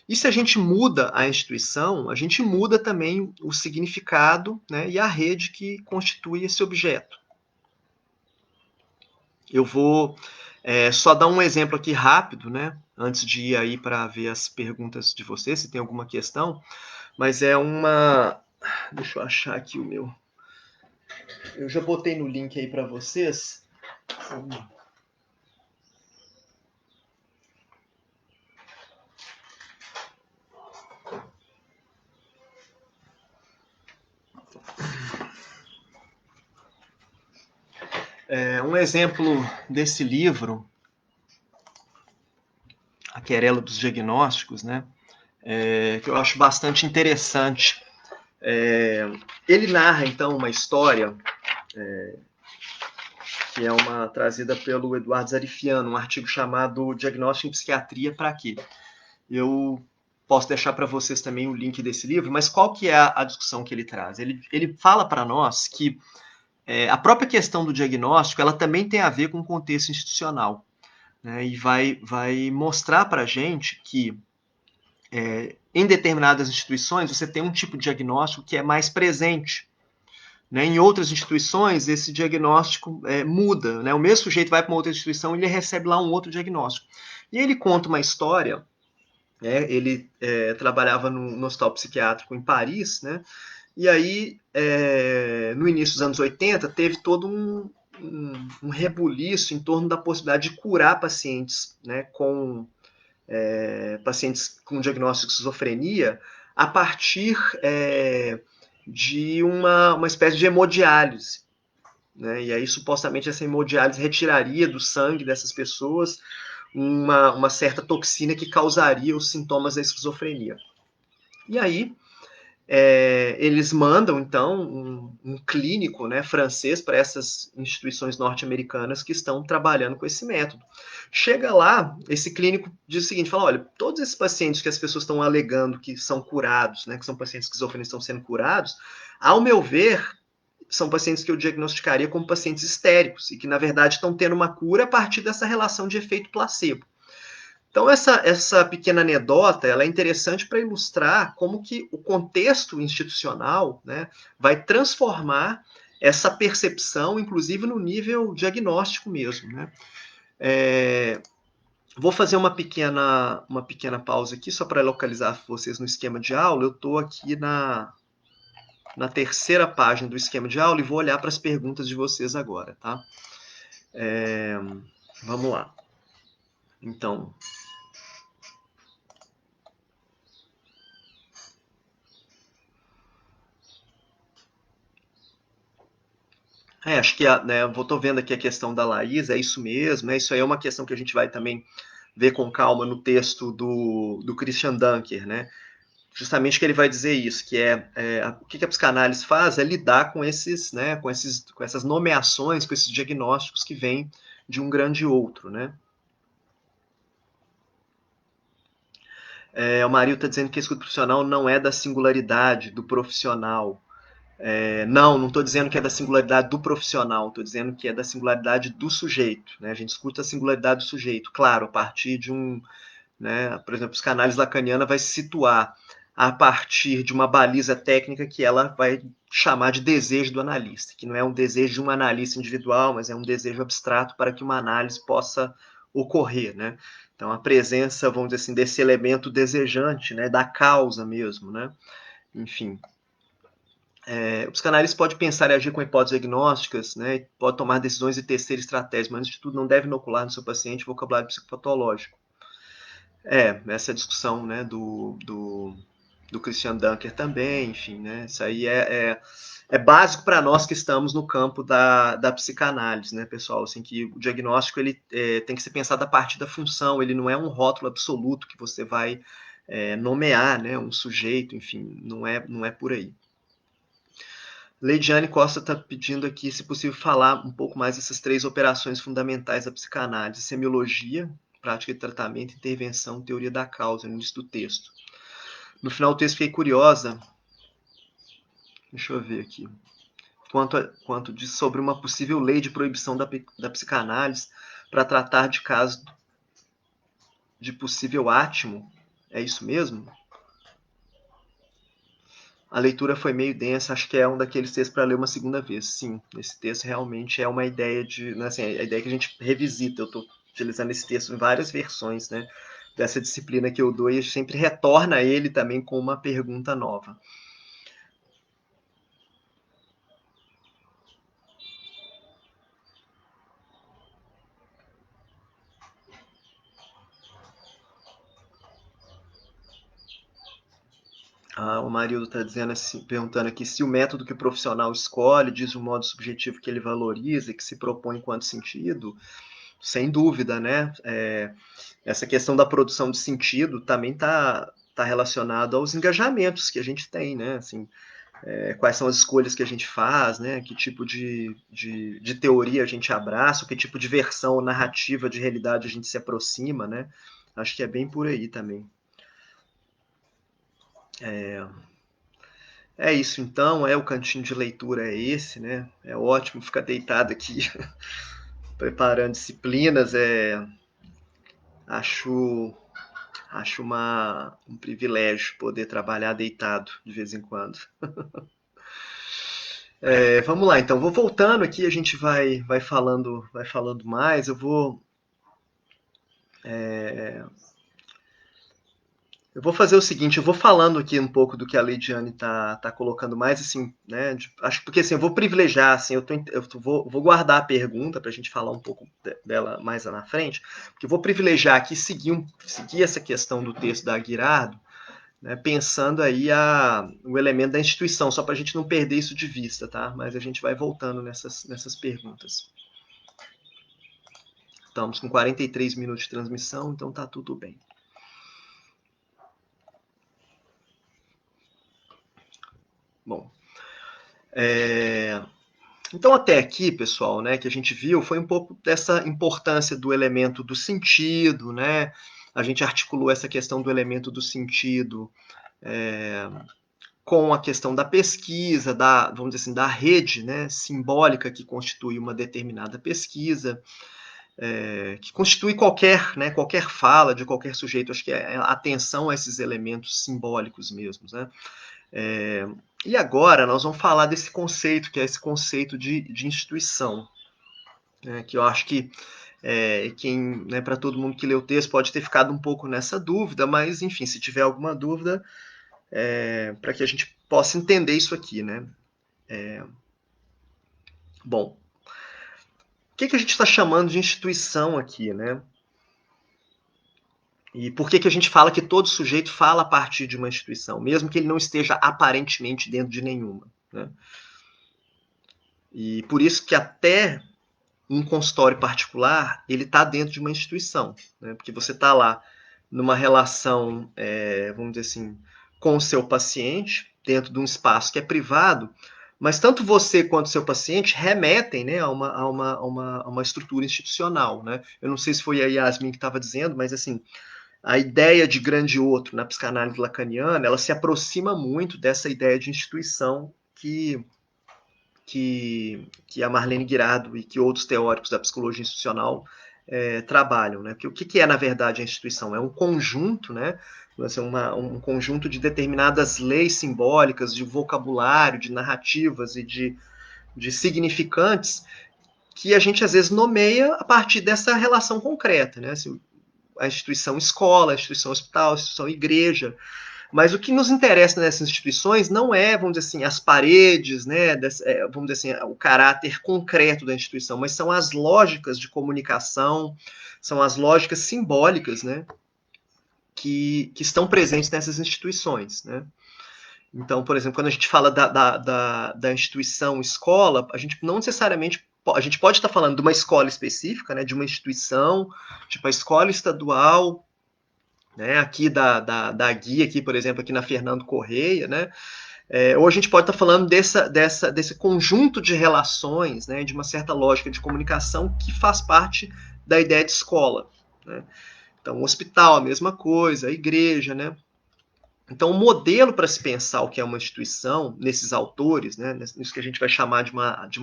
E se a gente muda a instituição, a gente muda também o significado, né, e a rede que constitui esse objeto. Eu vou só dar um exemplo aqui rápido, né, antes de ir aí para ver as perguntas de vocês, se tem alguma questão, mas é uma... Deixa eu achar aqui o meu... Eu já botei no link aí para vocês. Um exemplo desse livro, A Querela dos Diagnósticos, né, que eu acho bastante interessante. Ele narra, então, uma história que é uma trazida pelo Eduardo Zarifiano, um artigo chamado Diagnóstico em Psiquiatria para quê? Eu posso deixar para vocês também o link desse livro, mas qual que é a discussão que ele traz? Ele fala para nós que a própria questão do diagnóstico ela também tem a ver com o contexto institucional, né? E vai mostrar para a gente que em determinadas instituições você tem um tipo de diagnóstico que é mais presente, né? Em outras instituições, esse diagnóstico muda, né? O mesmo sujeito vai para uma outra instituição e ele recebe lá um outro diagnóstico. E ele conta uma história, né? Ele trabalhava no hospital psiquiátrico em Paris, né? E aí, no início dos anos 80, teve todo um rebuliço em torno da possibilidade de curar pacientes, né, pacientes com diagnóstico de esquizofrenia a partir de uma espécie de hemodiálise, né? E aí, supostamente, essa hemodiálise retiraria do sangue dessas pessoas uma certa toxina que causaria os sintomas da esquizofrenia. E aí, eles mandam, então, um clínico, né, francês para essas instituições norte-americanas que estão trabalhando com esse método. Chega lá, esse clínico diz o seguinte, fala, olha, todos esses pacientes que as pessoas estão alegando que são curados, né, que são pacientes esquizofrênicos estão sendo curados, ao meu ver, são pacientes que eu diagnosticaria como pacientes histéricos e que, na verdade, estão tendo uma cura a partir dessa relação de efeito placebo. Então, essa pequena anedota ela é interessante para ilustrar como que o contexto institucional, né, vai transformar essa percepção, inclusive no nível diagnóstico mesmo, né? Vou fazer uma pequena pausa aqui, só para localizar vocês no esquema de aula. Eu estou aqui na terceira página do esquema de aula e vou olhar para as perguntas de vocês agora, tá? Vamos lá. Então, acho que né, estou vendo aqui a questão da Laís, é isso mesmo, isso aí é uma questão que a gente vai também ver com calma no texto do Christian Dunker, né? Justamente que ele vai dizer isso, que o que a psicanálise faz é lidar com né, com essas nomeações, com esses diagnósticos que vêm de um grande outro, né? O Mario está dizendo que a escuta profissional não é da singularidade do profissional. Não estou dizendo que é da singularidade do profissional, estou dizendo que é da singularidade do sujeito. Né? A gente escuta a singularidade do sujeito, claro, a partir de um. Né? Por exemplo, a psicanálise lacaniana vai se situar a partir de uma baliza técnica que ela vai chamar de desejo do analista, que não é um desejo de um analista individual, mas é um desejo abstrato para que uma análise possa ocorrer. Né? Então, a presença, vamos dizer assim, desse elemento desejante, né? Da causa mesmo. Né? Enfim, o psicanalista pode pensar e agir com hipóteses agnósticas, né, pode tomar decisões e tecer estratégias, mas, antes de tudo, não deve inocular no seu paciente vocabulário psicopatológico. Essa é a discussão, né, do Christian Dunker também, enfim, né, isso aí é básico para nós que estamos no campo da psicanálise, né, pessoal, assim, que o diagnóstico ele tem que ser pensado a partir da função, ele não é um rótulo absoluto que você vai nomear, né, um sujeito, enfim, não é por aí. Leidiane Costa está pedindo aqui, se possível, falar um pouco mais dessas 3 operações fundamentais da psicanálise: semiologia, prática de tratamento, intervenção, teoria da causa, no início do texto. No final do texto fiquei curiosa, deixa eu ver aqui, quanto diz sobre uma possível lei de proibição da psicanálise para tratar de casos de possível átimo. É isso mesmo? A leitura foi meio densa, acho que é um daqueles textos para ler uma segunda vez. Sim, esse texto realmente é uma ideia de. Né, assim, a ideia que a gente revisita. Eu estou utilizando esse texto em várias versões, né, dessa disciplina que eu dou, e a gente sempre retorna a ele também com uma pergunta nova. O Marildo está dizendo assim, perguntando aqui se o método que o profissional escolhe diz o modo subjetivo que ele valoriza e que se propõe enquanto sentido. Sem dúvida, né? Essa questão da produção de sentido também tá relacionado aos engajamentos que a gente tem, né? Assim, quais são as escolhas que a gente faz, né? Que tipo de teoria a gente abraça, que tipo de versão narrativa de realidade a gente se aproxima, né? Acho que é bem por aí também. É isso então, o cantinho de leitura é esse, né? É ótimo ficar deitado aqui preparando disciplinas, acho um privilégio poder trabalhar deitado de vez em quando. Vamos lá, então, vou voltando aqui, a gente vai falando mais. Eu vou fazer o seguinte, eu vou falando aqui um pouco do que a Leidiane tá colocando mais, assim, né? Acho porque assim, eu vou privilegiar, assim, vou guardar a pergunta para a gente falar um pouco dela mais lá na frente, porque eu vou privilegiar aqui seguir essa questão do texto da Aguirardo, né, pensando aí o elemento da instituição, só para a gente não perder isso de vista, tá? Mas a gente vai voltando nessas perguntas. Estamos com 43 minutos de transmissão, então tá tudo bem. Bom, então até aqui, pessoal, né, que a gente viu foi um pouco dessa importância do elemento do sentido, né? A gente articulou essa questão do elemento do sentido com a questão da pesquisa, vamos dizer assim, da rede, né, simbólica que constitui uma determinada pesquisa, que constitui qualquer fala de qualquer sujeito. Acho que é atenção a esses elementos simbólicos mesmos, né? E agora nós vamos falar desse conceito, que é esse conceito de instituição, né, que eu acho que né, para todo mundo que lê o texto pode ter ficado um pouco nessa dúvida, mas enfim, se tiver alguma dúvida, para que a gente possa entender isso aqui, né? Bom, o que a gente está chamando de instituição aqui, né? E por que a gente fala que todo sujeito fala a partir de uma instituição, mesmo que ele não esteja aparentemente dentro de nenhuma, né? E por isso que até um consultório particular, ele está dentro de uma instituição, né? Porque você está lá numa relação, vamos dizer assim, com o seu paciente, dentro de um espaço que é privado, mas tanto você quanto o seu paciente remetem, né, a uma estrutura institucional, né? Eu não sei se foi a Yasmin que estava dizendo, mas assim, a ideia de grande outro na psicanálise lacaniana, ela se aproxima muito dessa ideia de instituição que a Marlene Guirado e que outros teóricos da psicologia institucional trabalham. Né? O que é, na verdade, a instituição? É um conjunto, né? Assim, um conjunto de determinadas leis simbólicas, de vocabulário, de narrativas e de significantes que a gente, às vezes, nomeia a partir dessa relação concreta. Né? Assim, a instituição escola, a instituição hospital, a instituição igreja. Mas o que nos interessa nessas instituições não é, vamos dizer assim, as paredes, né, vamos dizer assim, o caráter concreto da instituição, mas são as lógicas de comunicação, são as lógicas simbólicas, né, que estão presentes nessas instituições. Né. Então, por exemplo, quando a gente fala da instituição escola, a gente não necessariamente a gente pode estar falando de uma escola específica, né, de uma instituição, tipo a escola estadual, né, aqui da guia, aqui, por exemplo, aqui na Fernando Correia, né, ou a gente pode estar falando desse conjunto de relações, né, de uma certa lógica de comunicação que faz parte da ideia de escola. Né. Então, o hospital, a mesma coisa, a igreja, né. Então, o modelo para se pensar o que é uma instituição, nesses autores, né, nisso que a gente vai chamar de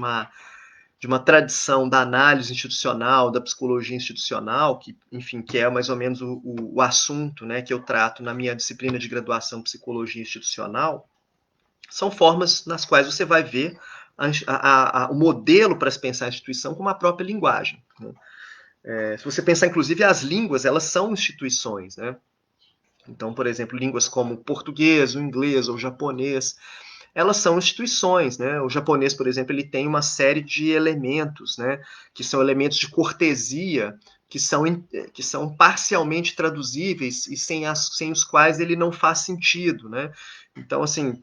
uma tradição da análise institucional, da psicologia institucional, que, enfim, que é mais ou menos o assunto, né, que eu trato na minha disciplina de graduação psicologia institucional, são formas nas quais você vai ver o modelo para se pensar a instituição como a própria linguagem. Né? Se você pensar, inclusive, as línguas, elas são instituições, né? Então, por exemplo, línguas como o português, o inglês ou o japonês, elas são instituições, né? O japonês, por exemplo, ele tem uma série de elementos, né? Que são elementos de cortesia, que são parcialmente traduzíveis e sem os quais ele não faz sentido, né? Então, assim,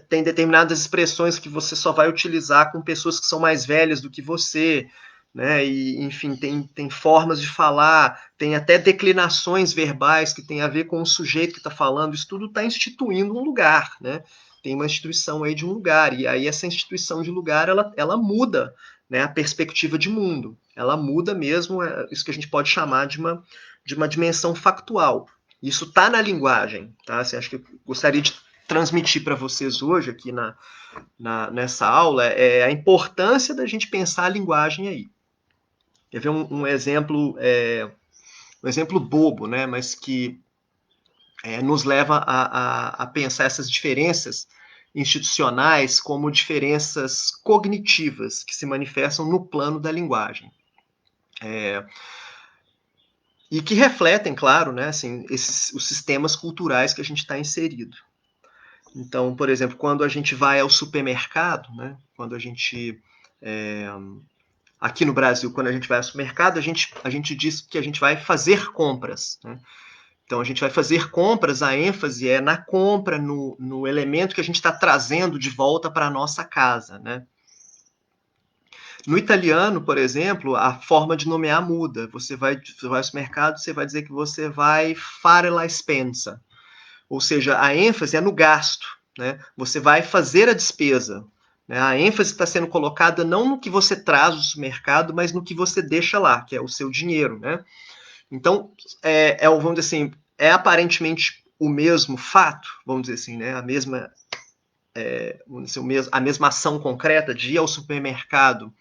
tem determinadas expressões que você só vai utilizar com pessoas que são mais velhas do que você, né? E, enfim, tem formas de falar, tem até declinações verbais que tem a ver com o sujeito que está falando. Isso tudo está instituindo um lugar, né? Tem uma instituição aí de um lugar, e aí essa instituição de lugar, ela muda, né, a perspectiva de mundo. Ela muda mesmo, isso que a gente pode chamar de uma dimensão factual. Isso está na linguagem, tá? Assim, acho que eu gostaria de transmitir para vocês hoje aqui nessa aula a importância da gente pensar a linguagem aí. Quer ver um exemplo bobo, né, mas que nos leva a pensar essas diferenças institucionais como diferenças cognitivas que se manifestam no plano da linguagem. E que refletem, claro, né, assim, os sistemas culturais que a gente está inserido. Então, por exemplo, quando a gente vai ao supermercado, né, quando a gente aqui no Brasil, quando a gente vai ao supermercado, a gente diz que a gente vai fazer compras. Né? Então, a gente vai fazer compras, a ênfase é na compra, no elemento que a gente está trazendo de volta para a nossa casa. Né? No italiano, por exemplo, a forma de nomear muda. Você vai ao supermercado, você vai dizer que você vai fare la expensa. Ou seja, a ênfase é no gasto. Né? Você vai fazer a despesa. A ênfase está sendo colocada não no que você traz do supermercado, mas no que você deixa lá, que é o seu dinheiro. Né? Então, vamos dizer assim, é aparentemente o mesmo fato, vamos dizer assim, né? A mesma ação concreta de ir ao supermercado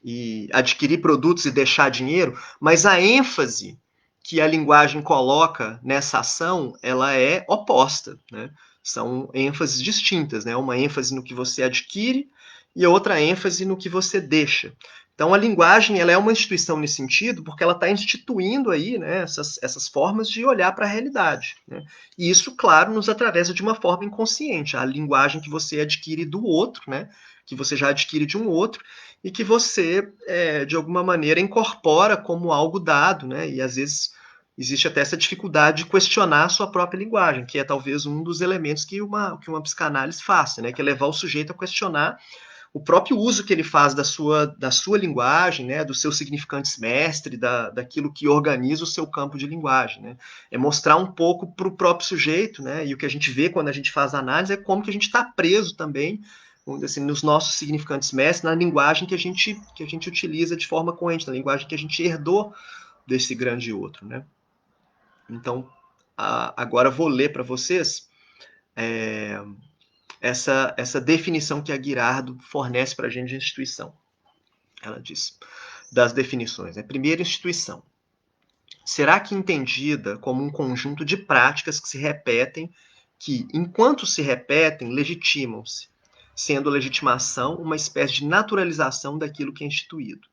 e adquirir produtos e deixar dinheiro, mas a ênfase que a linguagem coloca nessa ação, ela é oposta, né? São ênfases distintas, né? Uma ênfase no que você adquire e outra ênfase no que você deixa. Então, a linguagem ela é uma instituição nesse sentido, porque ela está instituindo aí, né, essas formas de olhar para a realidade. Né? E isso, claro, nos atravessa de uma forma inconsciente. A linguagem que você adquire do outro, né, que você já adquire de um outro, e que você, de alguma maneira, incorpora como algo dado. Né? E, às vezes, existe até essa dificuldade de questionar a sua própria linguagem, que é talvez um dos elementos que uma psicanálise faça, né? Que é levar o sujeito a questionar o próprio uso que ele faz da sua linguagem, né, dos seus significantes mestre, daquilo que organiza o seu campo de linguagem. Né? É mostrar um pouco para o próprio sujeito, né, e o que a gente vê quando a gente faz a análise é como que a gente está preso também, assim, nos nossos significantes mestres, na linguagem que a gente utiliza de forma corrente, na linguagem que a gente herdou desse grande outro, né? Então, agora vou ler para vocês essa definição que a Guirardo fornece para a gente de instituição. Ela diz, das definições, né? Primeira, instituição. Será que entendida como um conjunto de práticas que se repetem, que, enquanto se repetem, legitimam-se, sendo a legitimação uma espécie de naturalização daquilo que é instituído.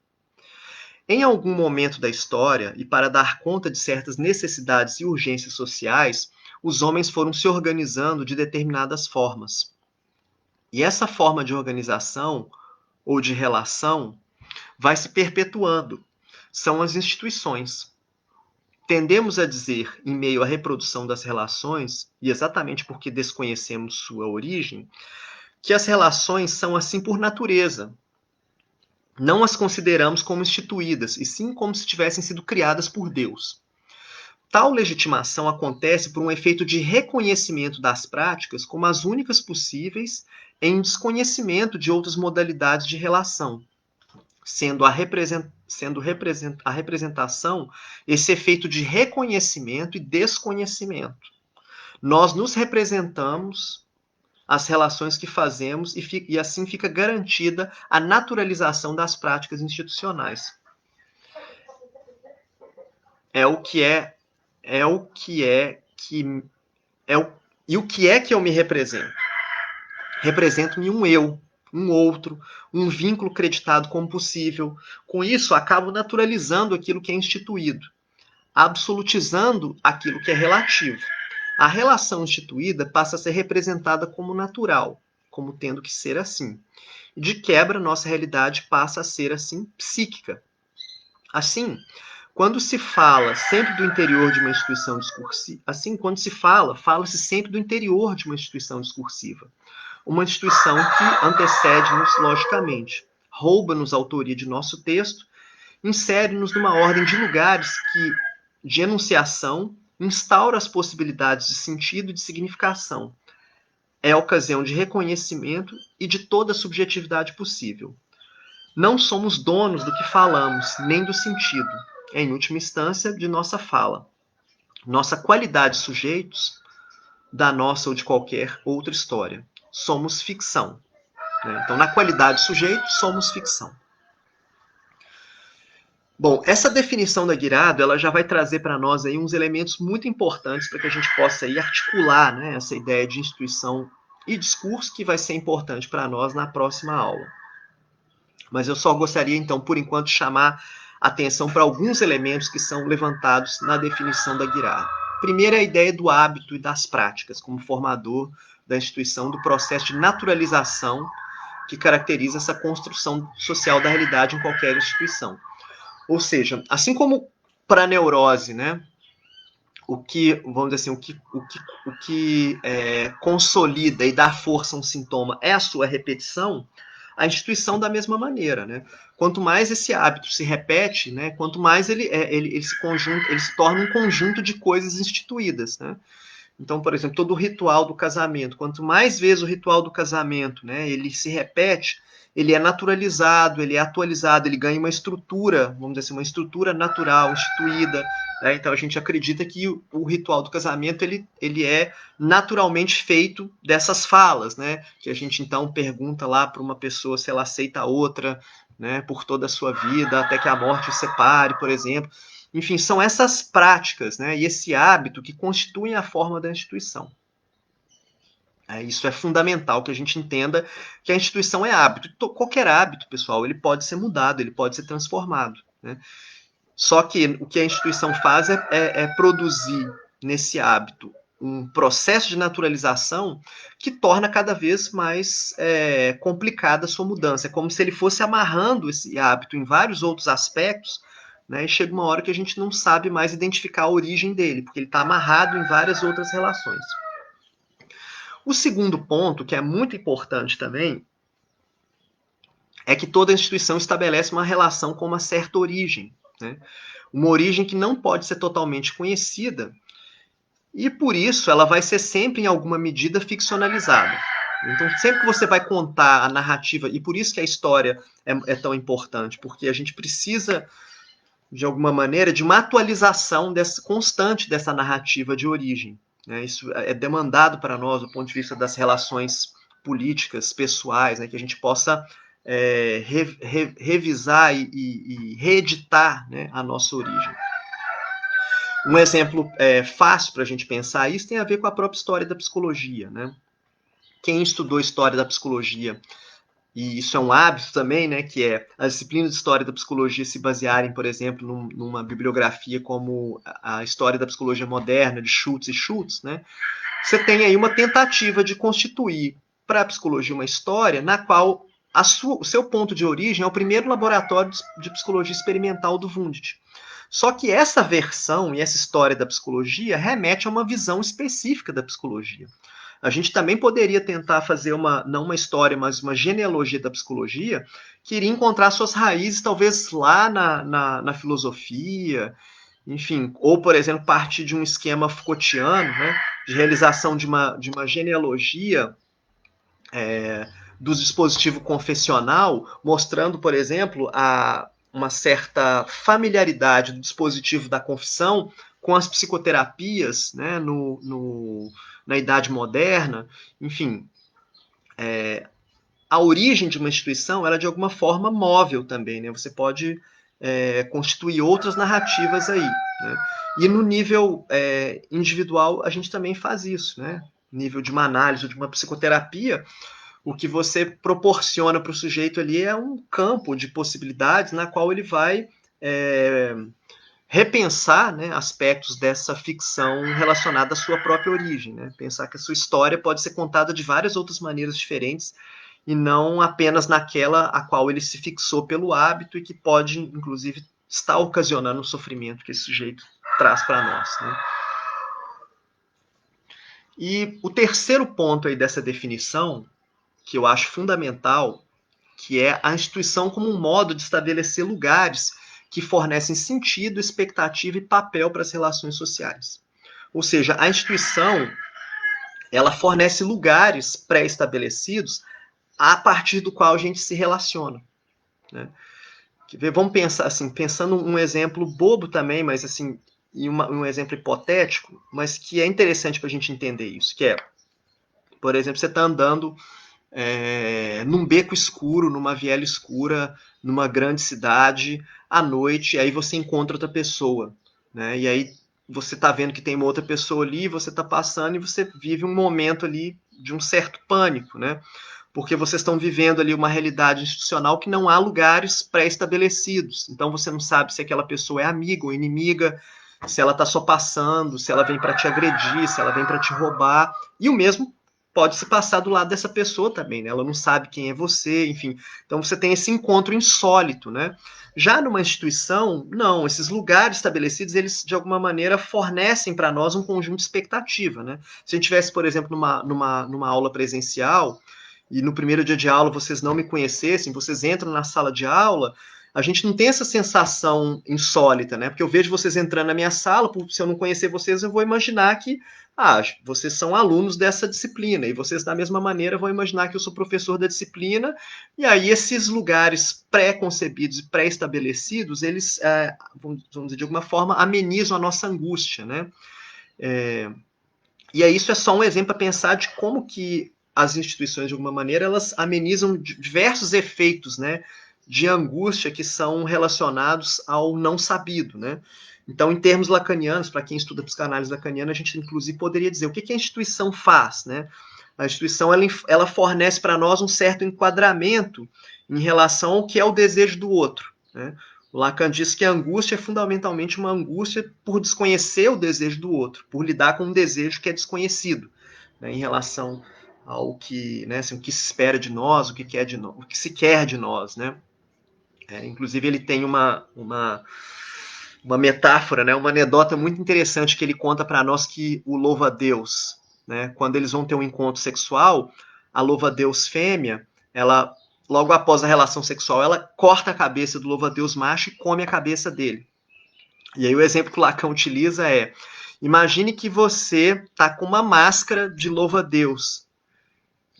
Em algum momento da história, e para dar conta de certas necessidades e urgências sociais, os homens foram se organizando de determinadas formas. E essa forma de organização ou de relação vai se perpetuando. São as instituições. Tendemos a dizer, em meio à reprodução das relações, e exatamente porque desconhecemos sua origem, que as relações são assim por natureza. Não as consideramos como instituídas, e sim como se tivessem sido criadas por Deus. Tal legitimação acontece por um efeito de reconhecimento das práticas como as únicas possíveis em desconhecimento de outras modalidades de relação, sendo a representação esse efeito de reconhecimento e desconhecimento. Nós nos representamos as relações que fazemos e assim fica garantida a naturalização das práticas institucionais. E o que é que eu me represento? Represento-me um eu, um outro, um vínculo creditado como possível. Com isso, acabo naturalizando aquilo que é instituído, absolutizando aquilo que é relativo. A relação instituída passa a ser representada como natural, como tendo que ser assim. De quebra, nossa realidade passa a ser assim psíquica. Assim, quando se fala sempre do interior de uma instituição discursiva, fala-se sempre do interior de uma instituição discursiva. Uma instituição que antecede-nos logicamente, rouba-nos a autoria de nosso texto, insere-nos numa ordem de lugares de enunciação, instaura as possibilidades de sentido e de significação. É a ocasião de reconhecimento e de toda a subjetividade possível. Não somos donos do que falamos, nem do sentido, em última instância, de nossa fala. Nossa qualidade de sujeitos da nossa ou de qualquer outra história. Somos ficção. Então, na qualidade de sujeito, somos ficção. Bom, essa definição da Guirado, ela já vai trazer para nós aí uns elementos muito importantes para que a gente possa aí articular, né, essa ideia de instituição e discurso que vai ser importante para nós na próxima aula. Mas eu só gostaria, então, por enquanto, chamar atenção para alguns elementos que são levantados na definição da Guirado. Primeiro é a ideia do hábito e das práticas, como formador da instituição, do processo de naturalização que caracteriza essa construção social da realidade em qualquer instituição. Ou seja, assim como para a neurose, né, vamos dizer assim, o que consolida e dá força a um sintoma é a sua repetição, a instituição da mesma maneira, né? Quanto mais esse hábito se repete, né, quanto mais ele se torna um conjunto de coisas instituídas, né? Então, por exemplo, todo o ritual do casamento, quanto mais vezes o ritual do casamento, né, ele se repete, ele é naturalizado, ele é atualizado, ele ganha uma estrutura, vamos dizer assim, uma estrutura natural, instituída. Né? Então a gente acredita que o ritual do casamento ele é naturalmente feito dessas falas, né? Que a gente então pergunta lá para uma pessoa se ela aceita a outra, né, por toda a sua vida, até que a morte os separe, por exemplo. Enfim, são essas práticas, né, e esse hábito que constituem a forma da instituição. Isso é fundamental que a gente entenda que a instituição é hábito. Qualquer hábito, pessoal, ele pode ser mudado, ele pode ser transformado. Né? Só que o que a instituição faz é produzir nesse hábito um processo de naturalização que torna cada vez mais complicada a sua mudança. É como se ele fosse amarrando esse hábito em vários outros aspectos, né, e chega uma hora que a gente não sabe mais identificar a origem dele, porque ele está amarrado em várias outras relações. O segundo ponto, que é muito importante também, é que toda instituição estabelece uma relação com uma certa origem, né? Uma origem que não pode ser totalmente conhecida, e por isso ela vai ser sempre, em alguma medida, ficcionalizada. Então, sempre que você vai contar a narrativa, e por isso que a história é tão importante, porque a gente precisa de alguma maneira, de uma atualização constante dessa narrativa de origem. Né? Isso é demandado para nós do ponto de vista das relações políticas, pessoais, né? Que a gente possa revisar e reeditar, né, a nossa origem. Um exemplo fácil para a gente pensar isso tem a ver com a própria história da psicologia. Né? Quem estudou história da psicologia, e isso é um hábito também, né, que é as disciplinas de história da psicologia se basearem, por exemplo, numa bibliografia como a História da Psicologia Moderna, de Schultz e Schultz, né, você tem aí uma tentativa de constituir para a psicologia uma história na qual o seu ponto de origem é o primeiro laboratório de psicologia experimental do Wundt. Só que essa versão e essa história da psicologia remete a uma visão específica da psicologia. A gente também poderia tentar fazer não uma história, mas uma genealogia da psicologia, que iria encontrar suas raízes talvez lá na filosofia, enfim, ou, por exemplo, partir de um esquema Foucaultiano, né, de realização de uma genealogia do dispositivo confessional, mostrando, por exemplo, uma certa familiaridade do dispositivo da confissão com as psicoterapias, né, na Idade Moderna. Enfim, a origem de uma instituição ela é de alguma forma móvel também. Né? Você pode constituir outras narrativas aí. Né? E no nível individual a gente também faz isso. Né? No nível de uma análise ou de uma psicoterapia, o que você proporciona para o sujeito ali é um campo de possibilidades na qual ele vai repensar, né, aspectos dessa ficção relacionada à sua própria origem. Né? Pensar que a sua história pode ser contada de várias outras maneiras diferentes e não apenas naquela a qual ele se fixou pelo hábito e que pode, inclusive, estar ocasionando o sofrimento que esse sujeito traz para nós. Né? E o terceiro ponto aí dessa definição, que eu acho fundamental, que é a instituição como um modo de estabelecer lugares que fornecem sentido, expectativa e papel para as relações sociais. Ou seja, a instituição ela fornece lugares pré-estabelecidos a partir do qual a gente se relaciona. Né? Vamos pensar assim, pensando um exemplo bobo também, mas assim, um exemplo hipotético, mas que é interessante para a gente entender isso, que é, por exemplo, você está andando num beco escuro, numa viela escura, numa grande cidade, à noite, e aí você encontra outra pessoa, né? E aí você está vendo que tem uma outra pessoa ali, você está passando e você vive um momento ali de um certo pânico, né? Porque vocês estão vivendo ali uma realidade institucional que não há lugares pré-estabelecidos. Então você não sabe se aquela pessoa é amiga ou inimiga, se ela está só passando, se ela vem para te agredir, se ela vem para te roubar. E o mesmo pode se passar do lado dessa pessoa também, né? Ela não sabe quem é você, enfim. Então você tem esse encontro insólito, né? Já numa instituição, não, esses lugares estabelecidos, eles de alguma maneira fornecem para nós um conjunto de expectativa, né? Se a gente tivesse, por exemplo, numa aula presencial, e no primeiro dia de aula vocês não me conhecessem, vocês entram na sala de aula, a gente não tem essa sensação insólita, né? Porque eu vejo vocês entrando na minha sala, se eu não conhecer vocês, eu vou imaginar que vocês são alunos dessa disciplina, e vocês, da mesma maneira, vão imaginar que eu sou professor da disciplina, e aí esses lugares pré-concebidos e pré-estabelecidos, eles, vamos dizer, de alguma forma, amenizam a nossa angústia, né? E aí isso é só um exemplo para pensar de como que as instituições, de alguma maneira, elas amenizam diversos efeitos, né, de angústia que são relacionados ao não sabido, né? Então, em termos lacanianos, para quem estuda psicanálise lacaniana, a gente, inclusive, poderia dizer o que a instituição faz, né? A instituição, ela fornece para nós um certo enquadramento em relação ao que é o desejo do outro, né? O Lacan diz que a angústia é fundamentalmente uma angústia por desconhecer o desejo do outro, por lidar com um desejo que é desconhecido, né, em relação ao que, né, assim, o que se espera de nós, o que se quer de nós, né? Inclusive ele tem uma metáfora, né, uma anedota muito interessante que ele conta para nós que o louva-a-Deus, né, quando eles vão ter um encontro sexual, a louva-a-Deus fêmea, ela, logo após a relação sexual, ela corta a cabeça do louva-a-Deus macho e come a cabeça dele. E aí o exemplo que o Lacan utiliza é: imagine que você está com uma máscara de louva-a-Deus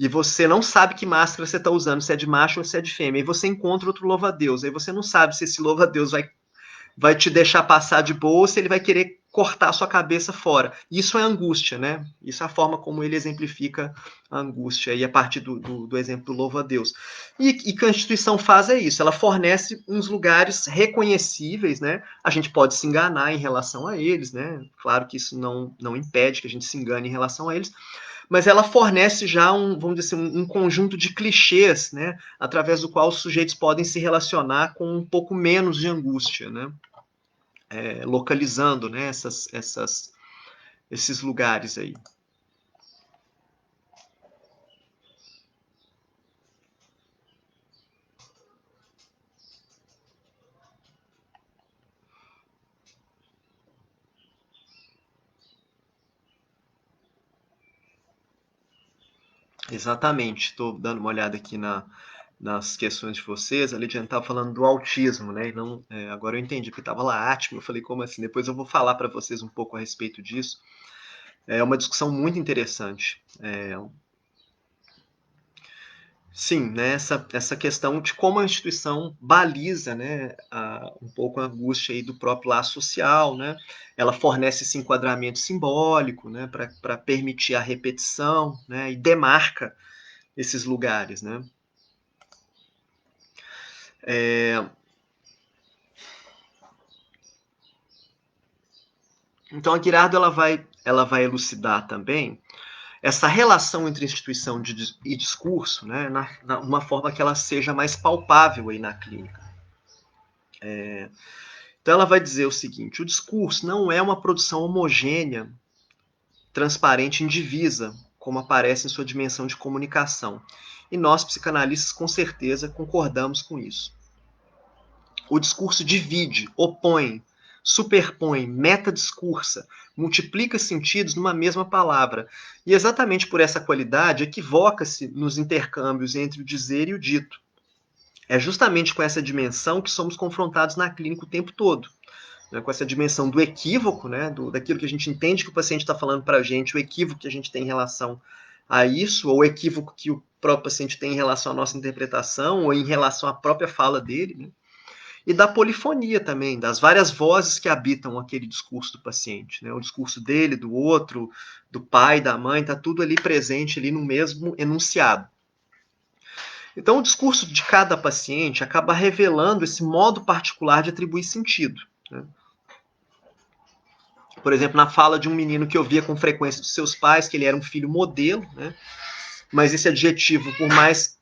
e você não sabe que máscara você está usando, se é de macho ou se é de fêmea, e você encontra outro louva-a-Deus, aí você não sabe se esse louva-a-Deus vai te deixar passar de boa, se ele vai querer cortar a sua cabeça fora. Isso é angústia, né? Isso é a forma como ele exemplifica a angústia, e a partir do exemplo do louvo a Deus. E que a instituição faz é isso, ela fornece uns lugares reconhecíveis, né? A gente pode se enganar em relação a eles, né? Claro que isso não impede que a gente se engane em relação a eles, mas ela fornece já vamos dizer assim, um conjunto de clichês, né, através do qual os sujeitos podem se relacionar com um pouco menos de angústia, né, localizando, né, esses lugares aí. Exatamente, estou dando uma olhada aqui nas questões de vocês. A Lidiane estava falando do autismo, né? E não, agora eu entendi, porque estava lá átimo. Eu falei, como assim? Depois eu vou falar para vocês um pouco a respeito disso. É uma discussão muito interessante. Sim, né, essa questão de como a instituição baliza, né, um pouco a angústia aí do próprio laço social, né? Ela fornece esse enquadramento simbólico, né, para permitir a repetição, né, e demarca esses lugares, né? Então a Guirardo ela vai elucidar também essa relação entre instituição e discurso, né, uma forma que ela seja mais palpável aí na clínica. Então ela vai dizer o seguinte: o discurso não é uma produção homogênea, transparente, indivisa, como aparece em sua dimensão de comunicação. E nós, psicanalistas, com certeza concordamos com isso. O discurso divide, opõe, superpõe, metadiscursa, multiplica sentidos numa mesma palavra. E exatamente por essa qualidade, equivoca-se nos intercâmbios entre o dizer e o dito. É justamente com essa dimensão que somos confrontados na clínica o tempo todo. Né, com essa dimensão do equívoco, né, daquilo que a gente entende que o paciente está falando para a gente, o equívoco que a gente tem em relação a isso, ou o equívoco que o próprio paciente tem em relação à nossa interpretação, ou em relação à própria fala dele, né, e da polifonia também, das várias vozes que habitam aquele discurso do paciente, né, o discurso dele, do outro, do pai, da mãe, está tudo ali presente ali no mesmo enunciado. Então, o discurso de cada paciente acaba revelando esse modo particular de atribuir sentido, né? Por exemplo, na fala de um menino que eu via com frequência dos seus pais, que ele era um filho modelo, né? Mas esse adjetivo, por mais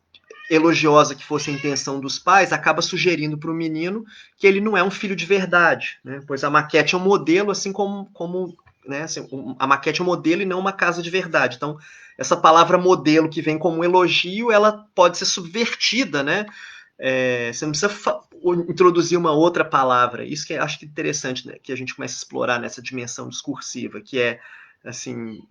elogiosa que fosse a intenção dos pais, acaba sugerindo para o menino que ele não é um filho de verdade, né? Pois a maquete é um modelo, assim como né, assim, a maquete é um modelo e não uma casa de verdade. Então, essa palavra modelo que vem como um elogio, ela pode ser subvertida, né? Você não precisa introduzir uma outra palavra. Isso que eu acho que é interessante, né, que a gente começa a explorar nessa dimensão discursiva, que é, assim,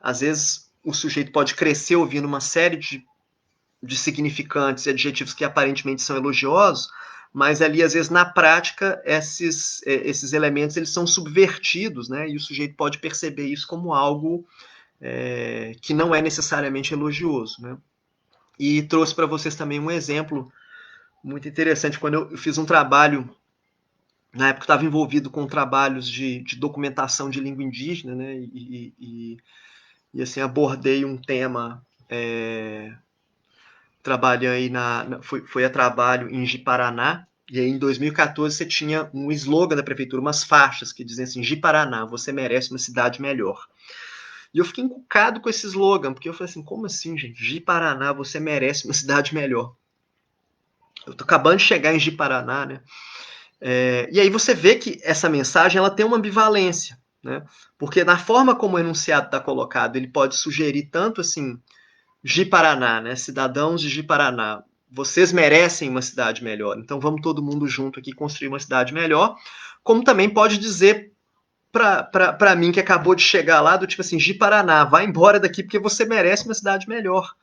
às vezes o sujeito pode crescer ouvindo uma série de significantes e adjetivos que aparentemente são elogiosos, mas ali, às vezes, na prática, esses elementos eles são subvertidos, né, e o sujeito pode perceber isso como algo que não é necessariamente elogioso, né? E trouxe para vocês também um exemplo muito interessante. Quando eu fiz um trabalho, na época eu estava envolvido com trabalhos de documentação de língua indígena, né? E assim, abordei um tema, trabalhando aí foi a trabalho em Ji-Paraná, e aí em 2014 você tinha um slogan da prefeitura, umas faixas que diziam assim: Ji-Paraná, você merece uma cidade melhor. E eu fiquei encucado com esse slogan, porque eu falei assim, como assim, gente? Ji-Paraná, você merece uma cidade melhor. Eu tô acabando de chegar em Ji-Paraná, né? E aí você vê que essa mensagem ela tem uma ambivalência, né? Porque na forma como o enunciado está colocado, ele pode sugerir tanto assim, Ji-Paraná, né? Cidadãos de Ji-Paraná, vocês merecem uma cidade melhor, então vamos todo mundo junto aqui construir uma cidade melhor, como também pode dizer para mim que acabou de chegar lá, do tipo assim, Ji-Paraná, vai embora daqui porque você merece uma cidade melhor,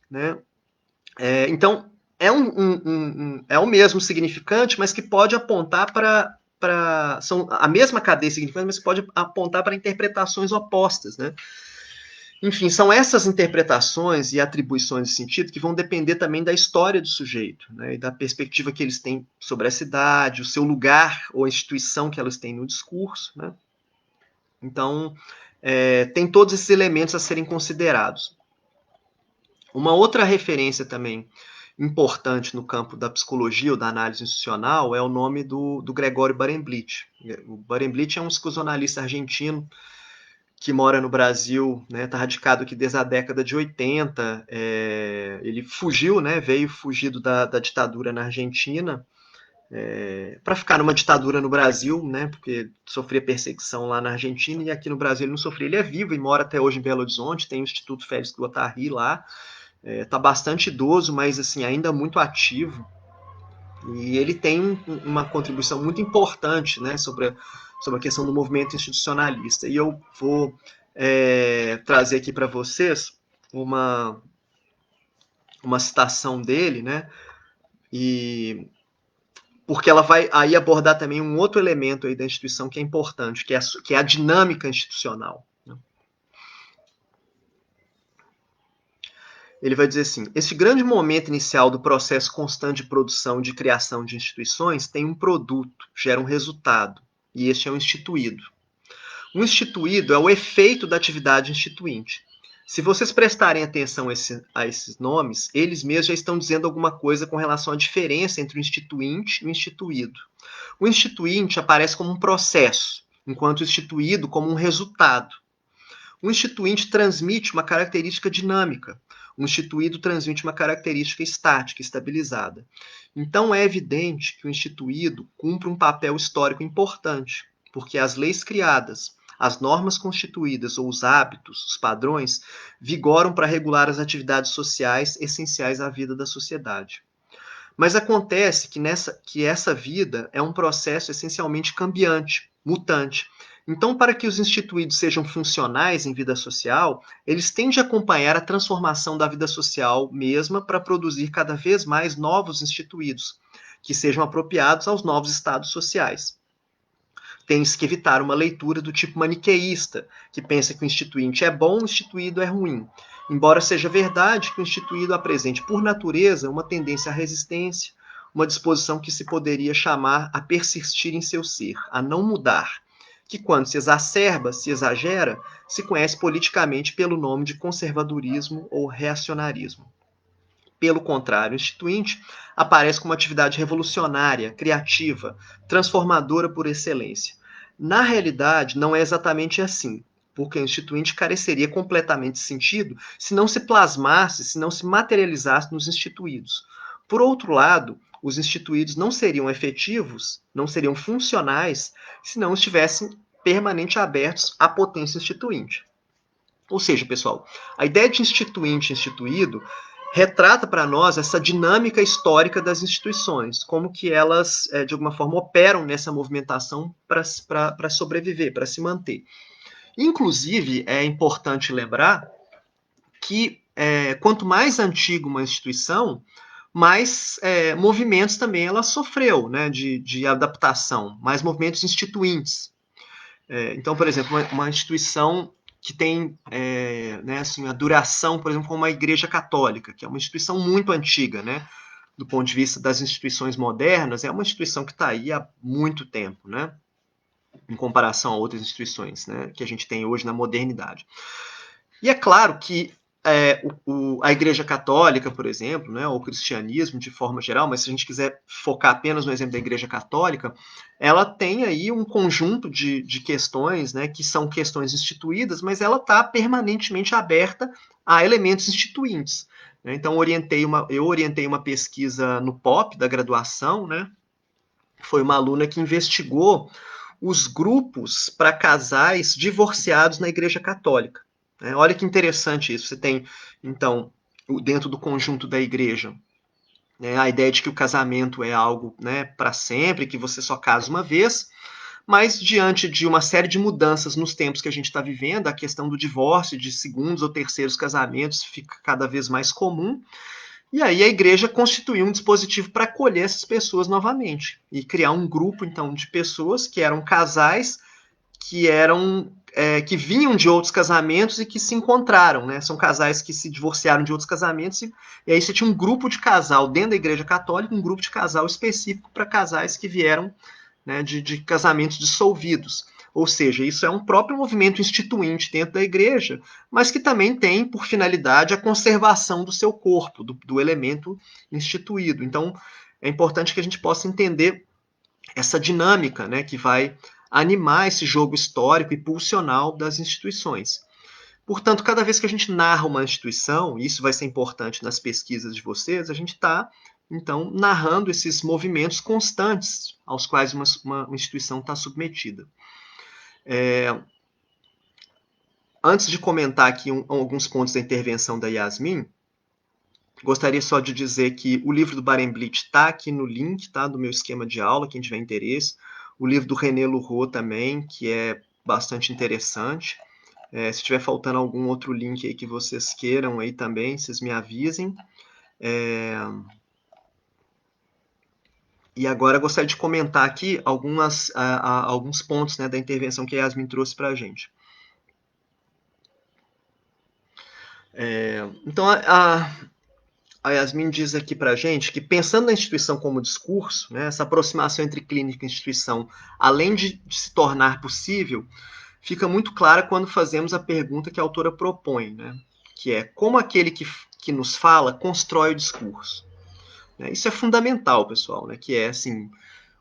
né? Então, é o mesmo significante, mas que pode apontar são a mesma cadeia significante, mas pode apontar para interpretações opostas, né? Enfim, são essas interpretações e atribuições de sentido que vão depender também da história do sujeito, né, e da perspectiva que eles têm sobre a cidade, o seu lugar ou a instituição que elas têm no discurso, né? Então, tem todos esses elementos a serem considerados. Uma outra referência também importante no campo da psicologia ou da análise institucional é o nome do Gregório Barenblit. O Barenblit é um psicanalista argentino que mora no Brasil, está radicado aqui desde a década de 80. Ele fugiu, veio fugido da ditadura na Argentina, para ficar numa ditadura no Brasil, porque sofria perseguição lá na Argentina, e aqui no Brasil ele não sofria. Ele é vivo e mora até hoje em Belo Horizonte, tem o Instituto Félix Guattari lá, está bastante idoso, mas assim, ainda muito ativo. E ele tem uma contribuição muito importante, sobre a questão do movimento institucionalista. E eu vou trazer aqui para vocês uma citação dele, e porque ela vai aí abordar também um outro elemento aí da instituição que é importante, que é a dinâmica institucional. Ele vai dizer assim: esse grande momento inicial do processo constante de produção e de criação de instituições tem um produto, gera um resultado, e este é o instituído. O instituído é o efeito da atividade instituinte. Se vocês prestarem atenção a esses nomes, eles mesmos já estão dizendo alguma coisa com relação à diferença entre o instituinte e o instituído. O instituinte aparece como um processo, enquanto o instituído como um resultado. O instituinte transmite uma característica dinâmica. O instituído transmite uma característica estática, estabilizada. Então é evidente que o instituído cumpre um papel histórico importante, porque as leis criadas, as normas constituídas ou os hábitos, os padrões, vigoram para regular as atividades sociais essenciais à vida da sociedade. Mas acontece que essa vida é um processo essencialmente cambiante, mutante. Então, para que os instituídos sejam funcionais em vida social, eles têm de acompanhar a transformação da vida social mesma para produzir cada vez mais novos instituídos, que sejam apropriados aos novos estados sociais. Tem-se que evitar uma leitura do tipo maniqueísta, que pensa que o instituinte é bom, o instituído é ruim. Embora seja verdade que o instituído apresente, por natureza, uma tendência à resistência, uma disposição que se poderia chamar a persistir em seu ser, a não mudar, que quando se exacerba, se exagera, se conhece politicamente pelo nome de conservadorismo ou reacionarismo. Pelo contrário, o instituinte aparece como uma atividade revolucionária, criativa, transformadora por excelência. Na realidade, não é exatamente assim, porque o instituinte careceria completamente de sentido se não se plasmasse, se não se materializasse nos instituídos. Por outro lado, os instituídos não seriam efetivos, não seriam funcionais, se não estivessem permanentemente abertos à potência instituinte. Ou seja, pessoal, a ideia de instituinte e instituído retrata para nós essa dinâmica histórica das instituições, como que elas, de alguma forma, operam nessa movimentação para sobreviver, para se manter. Inclusive, é importante lembrar que quanto mais antiga uma instituição, mais movimentos também ela sofreu, de adaptação, mais movimentos instituintes. Então, por exemplo, uma instituição que tem assim, a duração, por exemplo, como a Igreja Católica, que é uma instituição muito antiga, do ponto de vista das instituições modernas, é uma instituição que está aí há muito tempo, em comparação a outras instituições que a gente tem hoje na modernidade. E é claro que a Igreja Católica, por exemplo, ou o cristianismo de forma geral, mas se a gente quiser focar apenas no exemplo da Igreja Católica, ela tem aí um conjunto de questões, que são questões instituídas, mas ela está permanentemente aberta a elementos instituintes. Então, eu orientei uma pesquisa no POP da graduação, foi uma aluna que investigou os grupos para casais divorciados na Igreja Católica. Olha que interessante isso. Você tem, então, dentro do conjunto da igreja, a ideia de que o casamento é algo para sempre, que você só casa uma vez, mas diante de uma série de mudanças nos tempos que a gente está vivendo, a questão do divórcio, de segundos ou terceiros casamentos fica cada vez mais comum, e aí a igreja constituiu um dispositivo para acolher essas pessoas novamente, e criar um grupo, então, de pessoas que eram casais que vinham de outros casamentos e que se encontraram, né? São casais que se divorciaram de outros casamentos e aí você tinha um grupo de casal dentro da Igreja Católica, um grupo de casal específico para casais que vieram, né, de casamentos dissolvidos. Ou seja, isso é um próprio movimento instituinte dentro da igreja, mas que também tem por finalidade a conservação do seu corpo, do elemento instituído. Então, é importante que a gente possa entender essa dinâmica, né, que vai animar esse jogo histórico e pulsional das instituições. Portanto, cada vez que a gente narra uma instituição, e isso vai ser importante nas pesquisas de vocês, a gente está, então, narrando esses movimentos constantes aos quais uma instituição está submetida. Antes de comentar aqui alguns pontos da intervenção da Yasmin, gostaria só de dizer que o livro do Barenblit está aqui no link, tá, do meu esquema de aula, quem tiver interesse. O livro do René Lureau também, que é bastante interessante. Se estiver faltando algum outro link aí que vocês queiram aí também, vocês me avisem. E agora eu gostaria de comentar aqui alguns pontos, né, da intervenção que a Yasmin trouxe para a gente. Então, a Yasmin diz aqui para a gente que, pensando na instituição como discurso, né, essa aproximação entre clínica e instituição, além de se tornar possível, fica muito clara quando fazemos a pergunta que a autora propõe, né, que é como aquele que nos fala constrói o discurso. Isso é fundamental, pessoal, né, que é assim,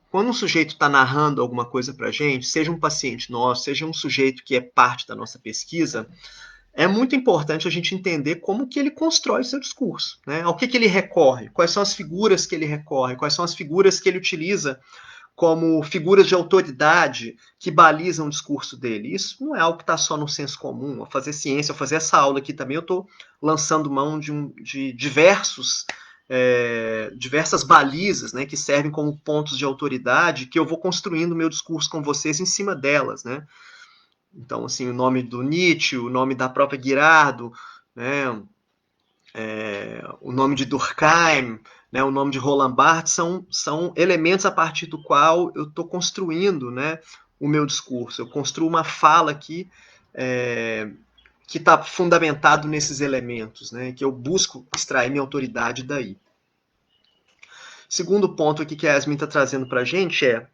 quando um sujeito está narrando alguma coisa para a gente, seja um paciente nosso, seja um sujeito que é parte da nossa pesquisa, é muito importante a gente entender como que ele constrói seu discurso, né? Ao que ele recorre, quais são as figuras que ele recorre, quais são as figuras que ele utiliza como figuras de autoridade que balizam o discurso dele. Isso não é algo que está só no senso comum. Ao fazer ciência, ao fazer essa aula aqui também, eu estou lançando mão de diversas balizas, né, que servem como pontos de autoridade que eu vou construindo o meu discurso com vocês em cima delas, né? Então, assim, o nome do Nietzsche, o nome da própria Girardo, né, o nome de Durkheim, né, o nome de Roland Barthes, são elementos a partir do qual eu estou construindo, né, o meu discurso. Eu construo uma fala aqui que está fundamentado nesses elementos, né, que eu busco extrair minha autoridade daí. Segundo ponto aqui que a Yasmin está trazendo para a gente é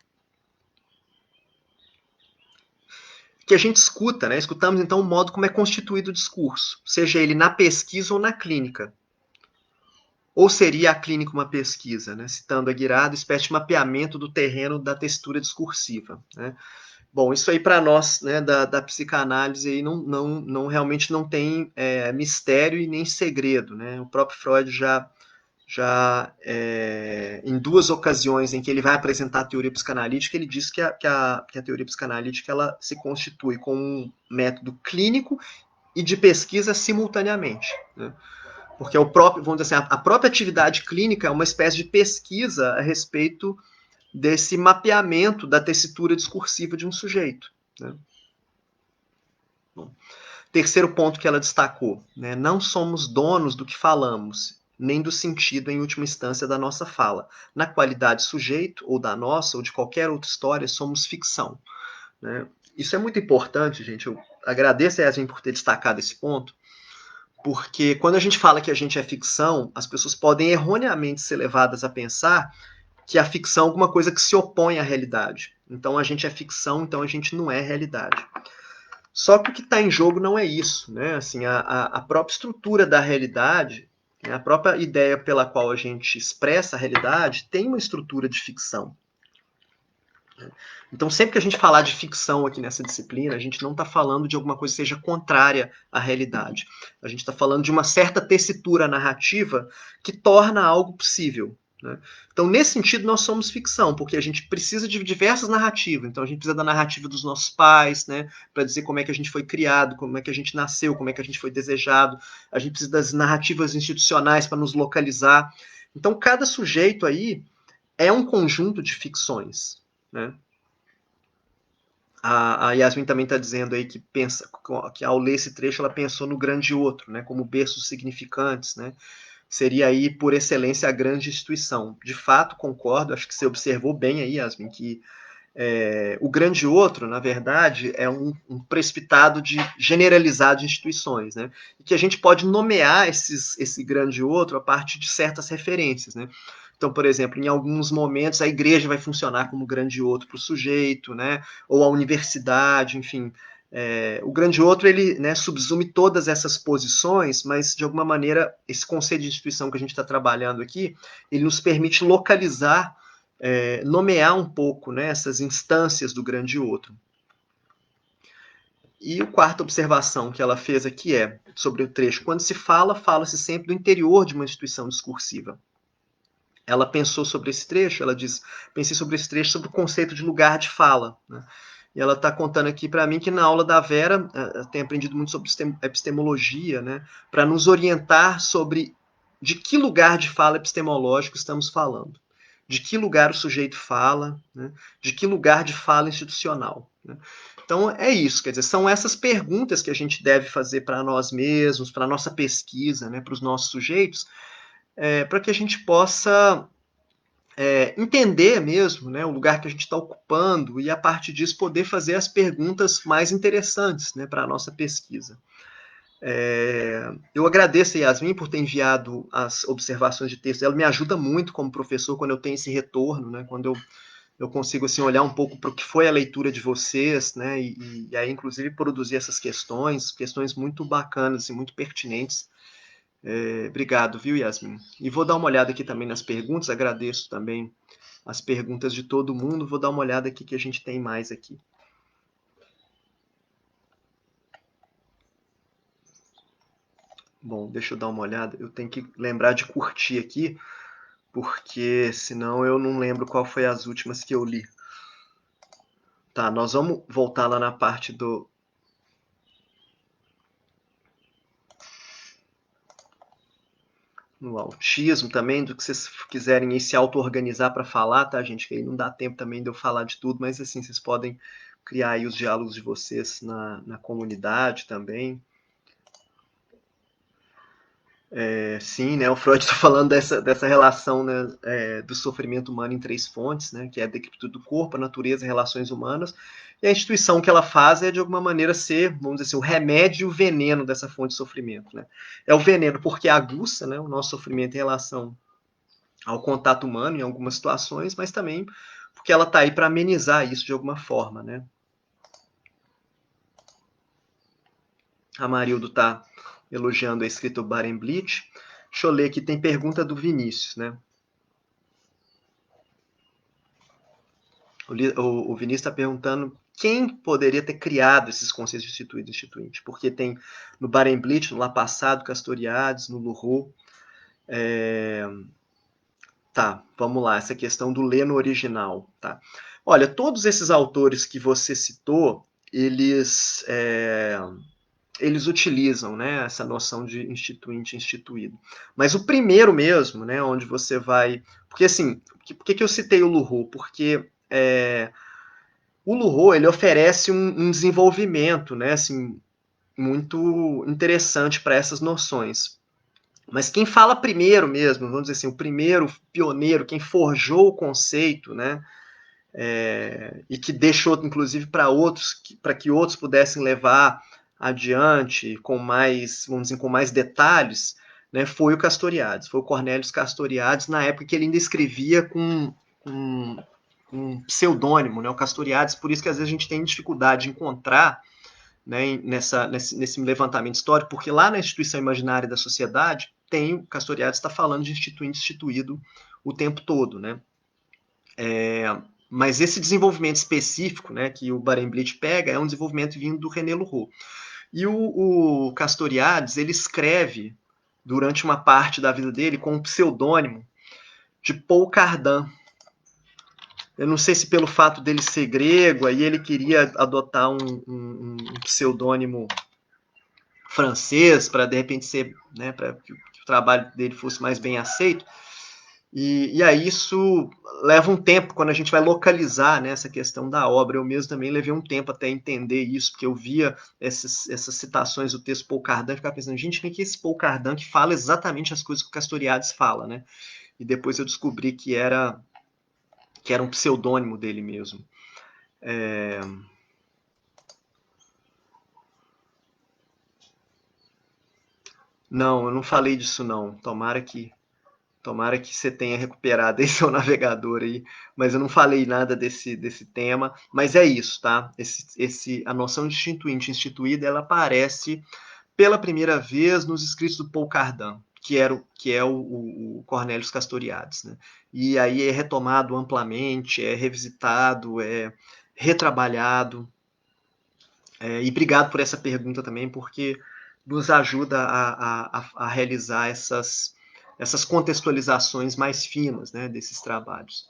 que a gente escuta, né? Escutamos então o modo como é constituído o discurso, seja ele na pesquisa ou na clínica. Ou seria a clínica uma pesquisa, né? Citando a Guirado, espécie de mapeamento do terreno da textura discursiva, né? Bom, isso aí para nós, né, da psicanálise aí realmente não tem mistério e nem segredo, né? O próprio Freud já em duas ocasiões em que ele vai apresentar a teoria psicanalítica, ele diz que a teoria psicanalítica ela se constitui como um método clínico e de pesquisa simultaneamente, né? Porque o próprio, vamos dizer assim, a própria atividade clínica é uma espécie de pesquisa a respeito desse mapeamento da tessitura discursiva de um sujeito, né? Bom, terceiro ponto que ela destacou, né? Não somos donos do que falamos, nem do sentido, em última instância, da nossa fala. Na qualidade sujeito, ou da nossa, ou de qualquer outra história, somos ficção, né? Isso é muito importante, gente. Eu agradeço a Yasmin por ter destacado esse ponto, porque quando a gente fala que a gente é ficção, as pessoas podem erroneamente ser levadas a pensar que a ficção é alguma coisa que se opõe à realidade. Então a gente é ficção, então a gente não é realidade. Só que o que está em jogo não é isso, né? Assim, a própria estrutura da realidade, a própria ideia pela qual a gente expressa a realidade tem uma estrutura de ficção. Então, sempre que a gente falar de ficção aqui nessa disciplina, a gente não está falando de alguma coisa que seja contrária à realidade. A gente está falando de uma certa tessitura narrativa que torna algo possível, né? Então, nesse sentido, nós somos ficção, porque a gente precisa de diversas narrativas. Então, a gente precisa da narrativa dos nossos pais, né, para dizer como é que a gente foi criado, como é que a gente nasceu, como é que a gente foi desejado. A gente precisa das narrativas institucionais para nos localizar. Então, cada sujeito aí é um conjunto de ficções, né? A Yasmin também está dizendo aí que ao ler esse trecho ela pensou no grande outro, né, como berços significantes, né? Seria aí por excelência a grande instituição. De fato, concordo, acho que você observou bem aí, Yasmin, que O grande outro, na verdade, é um precipitado generalizado de instituições, né? E que a gente pode nomear esse grande outro a partir de certas referências, né? Então, por exemplo, em alguns momentos a igreja vai funcionar como grande outro para o sujeito, né? Ou a universidade, enfim. O grande outro, ele, né, subsume todas essas posições, mas de alguma maneira esse conceito de instituição que a gente está trabalhando aqui, ele nos permite localizar, nomear um pouco, né, essas instâncias do grande outro. E a quarta observação que ela fez aqui é sobre o trecho. Quando se fala, fala-se sempre do interior de uma instituição discursiva. Ela pensou sobre esse trecho, ela diz, pensei sobre esse trecho sobre o conceito de lugar de fala, né? E ela está contando aqui para mim que na aula da Vera tem aprendido muito sobre epistemologia, né, para nos orientar sobre de que lugar de fala epistemológico estamos falando, de que lugar o sujeito fala, né, de que lugar de fala institucional. Né? Então é isso, quer dizer, são essas perguntas que a gente deve fazer para nós mesmos, para a nossa pesquisa, né, para os nossos sujeitos, para que a gente possa entender mesmo, né, o lugar que a gente está ocupando e, a partir disso, poder fazer as perguntas mais interessantes, né, para a nossa pesquisa. Eu agradeço a Yasmin por ter enviado as observações de texto. Ela me ajuda muito como professor quando eu tenho esse retorno, né, quando eu consigo assim, olhar um pouco para o que foi a leitura de vocês, né, e aí, inclusive, produzir essas questões muito bacanas e muito pertinentes. Obrigado, viu, Yasmin? E vou dar uma olhada aqui também nas perguntas, agradeço também as perguntas de todo mundo. Vou dar uma olhada aqui que a gente tem mais aqui. Bom, deixa eu dar uma olhada. Eu tenho que lembrar de curtir aqui, porque senão eu não lembro qual foi as últimas que eu li. Tá, nós vamos voltar lá na parte do... no autismo também, do que vocês quiserem se auto-organizar para falar, tá, gente? Que aí não dá tempo também de eu falar de tudo, mas assim, vocês podem criar aí os diálogos de vocês na comunidade também. Sim, né, o Freud está falando dessa relação, né, do sofrimento humano em três fontes, né, que é a decrepitude do corpo, a natureza e relações humanas, e a instituição que ela faz é, de alguma maneira, ser, vamos dizer assim, o remédio e o veneno dessa fonte de sofrimento. Né? É o veneno porque aguça, né, o nosso sofrimento em relação ao contato humano em algumas situações, mas também porque ela está aí para amenizar isso de alguma forma. Né? A Marildo está elogiando a escrita do Barenblit. Deixa eu ler aqui, tem pergunta do Vinícius, né? O Vinícius está perguntando quem poderia ter criado esses conceitos de instituído e instituinte, porque tem no Barenblit, no Lá Passado, Castoriadis, no Lurro. Tá, vamos lá, essa questão do ler no original. Tá? Olha, todos esses autores que você citou, eles utilizam, né, essa noção de instituinte instituído. Mas o primeiro mesmo, né, onde você vai... Porque assim, por que eu citei o Lurro? Porque o Lurro, ele oferece um desenvolvimento, né, assim, muito interessante para essas noções. Mas quem fala primeiro mesmo, vamos dizer assim, o primeiro pioneiro, quem forjou o conceito, né, e que deixou, inclusive, para que outros pudessem levar adiante com mais, vamos dizer, com mais detalhes, né, foi o Castoriadis, foi o Cornelius Castoriadis, na época que ele ainda escrevia com um pseudônimo, né, o Castoriadis, por isso que às vezes a gente tem dificuldade de encontrar, né, nesse levantamento histórico, porque lá na instituição imaginária da sociedade, tem o Castoriadis está falando de instituinte instituído o tempo todo, né? Mas esse desenvolvimento específico, né, que o Barenblit pega, é um desenvolvimento vindo do René Lurro. E o Castoriadis, ele escreve durante uma parte da vida dele com um pseudônimo de Paul Cardan. Eu não sei se pelo fato dele ser grego, aí ele queria adotar um pseudônimo francês para de repente ser, né, para que o trabalho dele fosse mais bem aceito. E aí isso leva um tempo quando a gente vai localizar, né, essa questão da obra. Eu mesmo também levei um tempo até entender isso, porque eu via essas citações do texto Paul Cardan e ficava pensando, gente, quem é esse Paul Cardan que fala exatamente as coisas que o Castoriadis fala, né? E depois eu descobri que era um pseudônimo dele mesmo. Não, eu não falei disso não. Tomara que você tenha recuperado aí seu navegador aí, mas eu não falei nada desse tema. Mas é isso, tá? A noção de instituinte instituída, ela aparece pela primeira vez nos escritos do Paul Cardan, que é o Cornelius Castoriadis, né? E aí é retomado amplamente, é revisitado, é retrabalhado. E obrigado por essa pergunta também, porque nos ajuda a realizar essas contextualizações mais finas, né, desses trabalhos.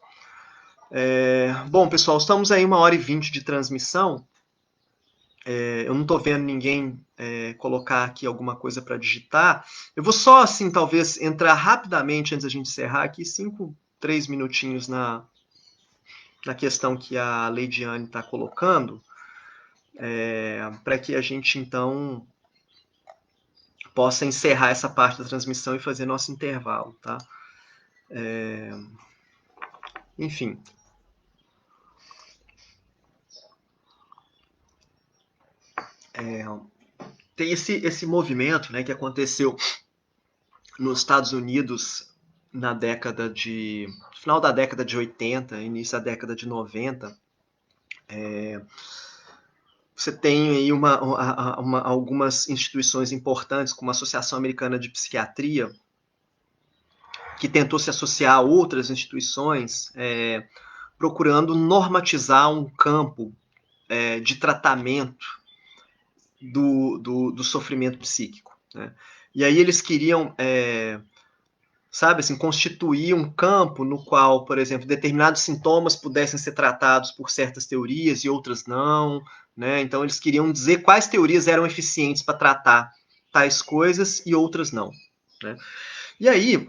Bom, pessoal, estamos aí 1h20 de transmissão. Eu não estou vendo ninguém colocar aqui alguma coisa para digitar. Eu vou só, assim, talvez entrar rapidamente antes da gente encerrar aqui, 3 minutinhos na questão que a Leidiane está colocando, para que a gente, então, possa encerrar essa parte da transmissão e fazer nosso intervalo, tá? Enfim. Tem esse movimento, né, que aconteceu nos Estados Unidos na final da década de 80, início da década de 90. Você tem aí algumas instituições importantes, como a Associação Americana de Psiquiatria, que tentou se associar a outras instituições, procurando normatizar um campo de tratamento do sofrimento psíquico, né? E aí eles queriam, sabe, assim, constituir um campo no qual, por exemplo, determinados sintomas pudessem ser tratados por certas teorias e outras não, né? Então eles queriam dizer quais teorias eram eficientes para tratar tais coisas e outras não, né? E aí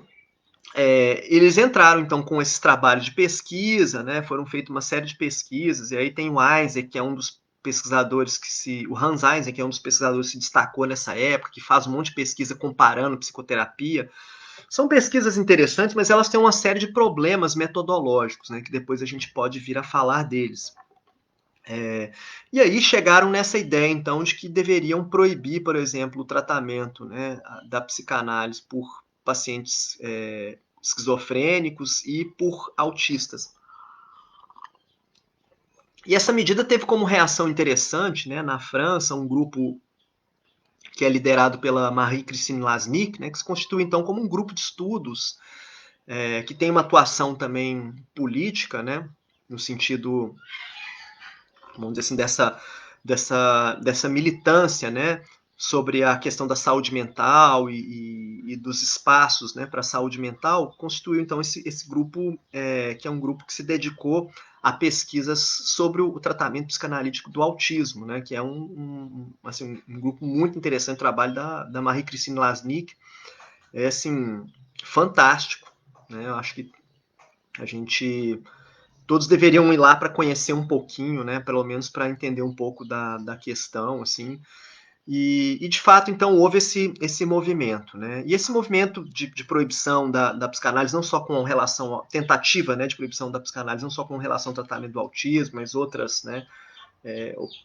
eles entraram então com esses trabalhos de pesquisa, né? Foram feitas uma série de pesquisas, e aí tem o Isaac, que é um dos pesquisadores o Hans Isaac, que é um dos pesquisadores que se destacou nessa época, que faz um monte de pesquisa comparando psicoterapia. São pesquisas interessantes, mas elas têm uma série de problemas metodológicos, né, que depois a gente pode vir a falar deles. E aí chegaram nessa ideia, então, de que deveriam proibir, por exemplo, o tratamento, né, da psicanálise por pacientes esquizofrênicos e por autistas. E essa medida teve como reação interessante, né, na França, um grupo que é liderado pela Marie-Christine Lasnik, né, que se constitui então como um grupo de estudos que tem uma atuação também política, né, no sentido, vamos dizer assim, dessa militância, né, sobre a questão da saúde mental e dos espaços, né, para a saúde mental, constituiu então esse grupo, que é um grupo que se dedicou a pesquisas sobre o tratamento psicanalítico do autismo, né, que é assim, um grupo muito interessante, o trabalho da Marie-Christine Lasnik, é assim, fantástico, né, eu acho que a gente todos deveriam ir lá para conhecer um pouquinho, né, pelo menos para entender um pouco da questão, assim. E de fato, então, houve esse movimento, né? E esse movimento de proibição da psicanálise, não só com relação à tentativa, né, de proibição da psicanálise, não só com relação ao tratamento do autismo, mas outras, né,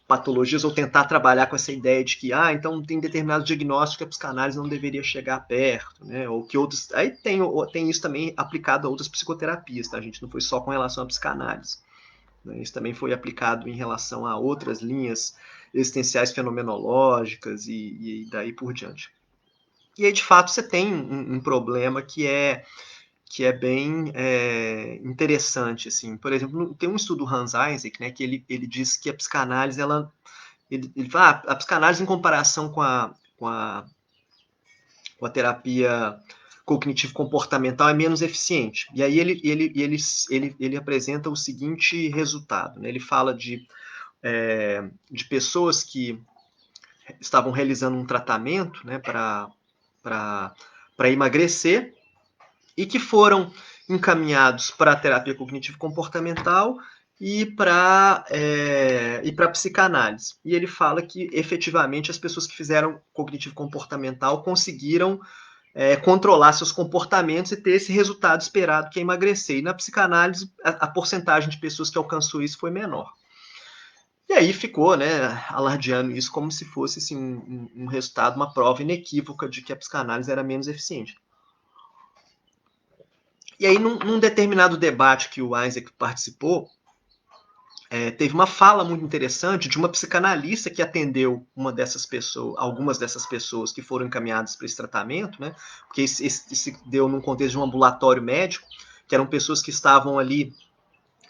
patologias, ou tentar trabalhar com essa ideia de que, então tem determinado diagnóstico que a psicanálise não deveria chegar perto, né? Ou que outros. Aí tem isso também aplicado a outras psicoterapias, tá, gente? Não foi só com relação à psicanálise. Né? Isso também foi aplicado em relação a outras linhas existenciais fenomenológicas e daí por diante. E aí, de fato, você tem um problema que é bem interessante, assim. Por exemplo, tem um estudo do Hans Isaac, né, que ele diz que a psicanálise, ele fala, a psicanálise em comparação com a terapia cognitivo-comportamental é menos eficiente. E aí ele apresenta o seguinte resultado, né? Ele fala de pessoas que estavam realizando um tratamento, né, para emagrecer, e que foram encaminhados para a terapia cognitivo-comportamental e para a psicanálise. E ele fala que, efetivamente, as pessoas que fizeram cognitivo-comportamental conseguiram controlar seus comportamentos e ter esse resultado esperado, que é emagrecer. E na psicanálise, a porcentagem de pessoas que alcançou isso foi menor. E aí ficou, né, alardeando isso como se fosse assim, um resultado, uma prova inequívoca de que a psicanálise era menos eficiente. E aí, num determinado debate que o Isaac participou, teve uma fala muito interessante de uma psicanalista que atendeu uma dessas pessoas, algumas dessas pessoas que foram encaminhadas para esse tratamento, né? Porque isso deu num contexto de um ambulatório médico, que eram pessoas que estavam ali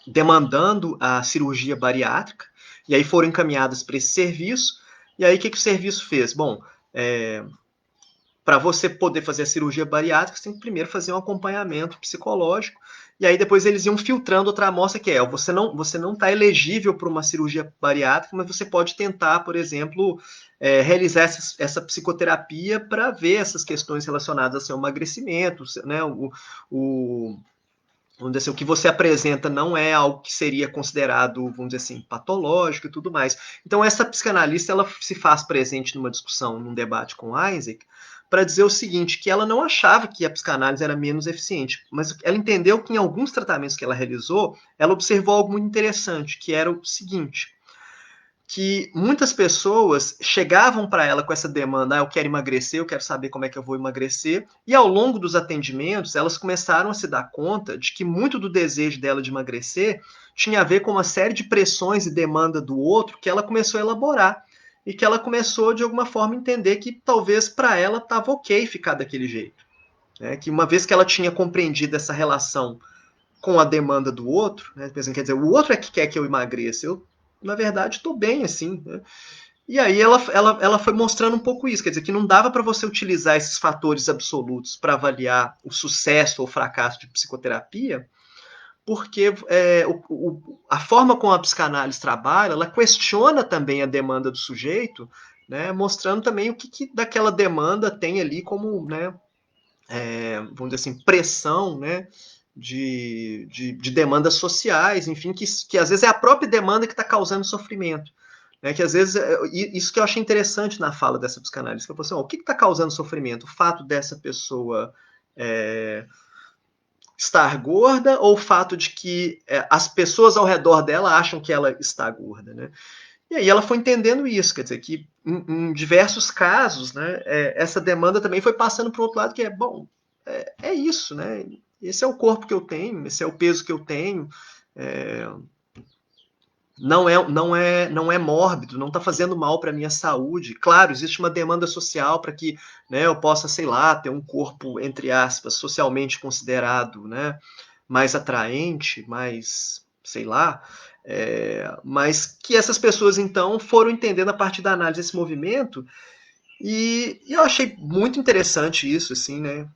demandando a cirurgia bariátrica, e aí foram encaminhadas para esse serviço. E aí, o que o serviço fez? Bom, para você poder fazer a cirurgia bariátrica, você tem que primeiro fazer um acompanhamento psicológico, e aí depois eles iam filtrando outra amostra que você não está elegível para uma cirurgia bariátrica, mas você pode tentar, por exemplo, realizar essa psicoterapia para ver essas questões relacionadas ao seu emagrecimento, né? Vamos dizer assim, o que você apresenta não é algo que seria considerado, vamos dizer assim, patológico e tudo mais. Então, essa psicanalista ela se faz presente numa discussão, num debate com Isaac, para dizer o seguinte, que ela não achava que a psicanálise era menos eficiente, mas ela entendeu que em alguns tratamentos que ela realizou, ela observou algo muito interessante, que era o seguinte, que muitas pessoas chegavam para ela com essa demanda, eu quero emagrecer, eu quero saber como é que eu vou emagrecer, e ao longo dos atendimentos, elas começaram a se dar conta de que muito do desejo dela de emagrecer tinha a ver com uma série de pressões e demanda do outro que ela começou a elaborar, e que ela começou, de alguma forma, a entender que talvez para ela estava ok ficar daquele jeito. Né? Que uma vez que ela tinha compreendido essa relação com a demanda do outro, né? Pensando, quer dizer, o outro é que quer que eu emagreça, eu, na verdade, estou bem assim. Né? E aí ela foi mostrando um pouco isso, quer dizer, que não dava para você utilizar esses fatores absolutos para avaliar o sucesso ou fracasso de psicoterapia, porque a forma como a psicanálise trabalha, ela questiona também a demanda do sujeito, né, mostrando também o que daquela demanda tem ali como, né, vamos dizer assim, pressão, né, de demandas sociais, enfim, que às vezes é a própria demanda que está causando sofrimento. Né, que às vezes, isso que eu achei interessante na fala dessa psicanálise, que eu falei assim, o que está causando sofrimento? O fato dessa pessoa estar gorda ou o fato de que as pessoas ao redor dela acham que ela está gorda, né? E aí ela foi entendendo isso, quer dizer, que em diversos casos, né, essa demanda também foi passando para o outro lado, que é, bom, é isso, né? Esse é o corpo que eu tenho, esse é o peso que eu tenho, é, não é mórbido, não está fazendo mal para a minha saúde. Claro, existe uma demanda social para que, né, eu possa, sei lá, ter um corpo, entre aspas, socialmente considerado, né, mais atraente, mais, sei lá, mas que essas pessoas, então, foram entendendo a partir da análise desse movimento, e eu achei muito interessante isso, assim, né,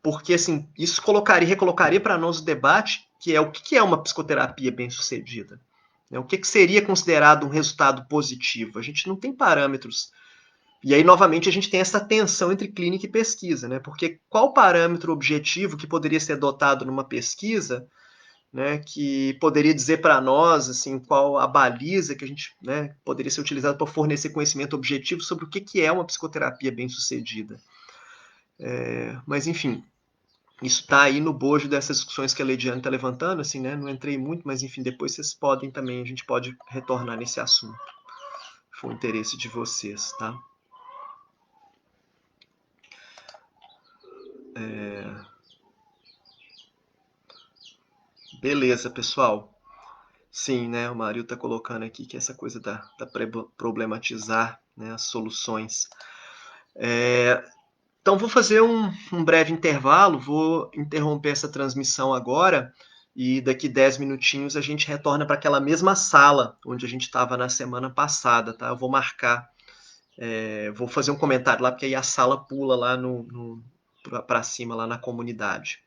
porque, assim, isso recolocaria para nós o debate, que é o que é uma psicoterapia bem-sucedida. Né? O que seria considerado um resultado positivo? A gente não tem parâmetros. E aí, novamente, a gente tem essa tensão entre clínica e pesquisa, né? Porque qual parâmetro objetivo que poderia ser adotado numa pesquisa, né, que poderia dizer para nós assim, qual a baliza que a gente, né, poderia ser utilizada para fornecer conhecimento objetivo sobre o que é uma psicoterapia bem-sucedida? Mas, enfim, isso está aí no bojo dessas discussões que a Leidiane está levantando, assim, né? Não entrei muito, mas enfim, depois vocês podem também, a gente pode retornar nesse assunto. Foi o interesse de vocês, tá? Beleza, pessoal. Sim, né? O Mário está colocando aqui que essa coisa da problematizar, né, as soluções. Então, vou fazer um breve intervalo, vou interromper essa transmissão agora e daqui 10 minutinhos a gente retorna para aquela mesma sala onde a gente estava na semana passada, tá? Eu vou marcar, vou fazer um comentário lá, porque aí a sala pula lá para cima, lá na comunidade.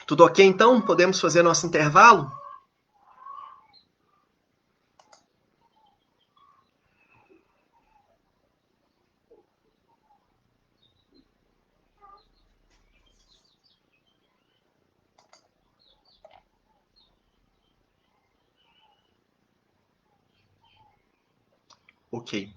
Tudo ok, então? Podemos fazer nosso intervalo? Ok.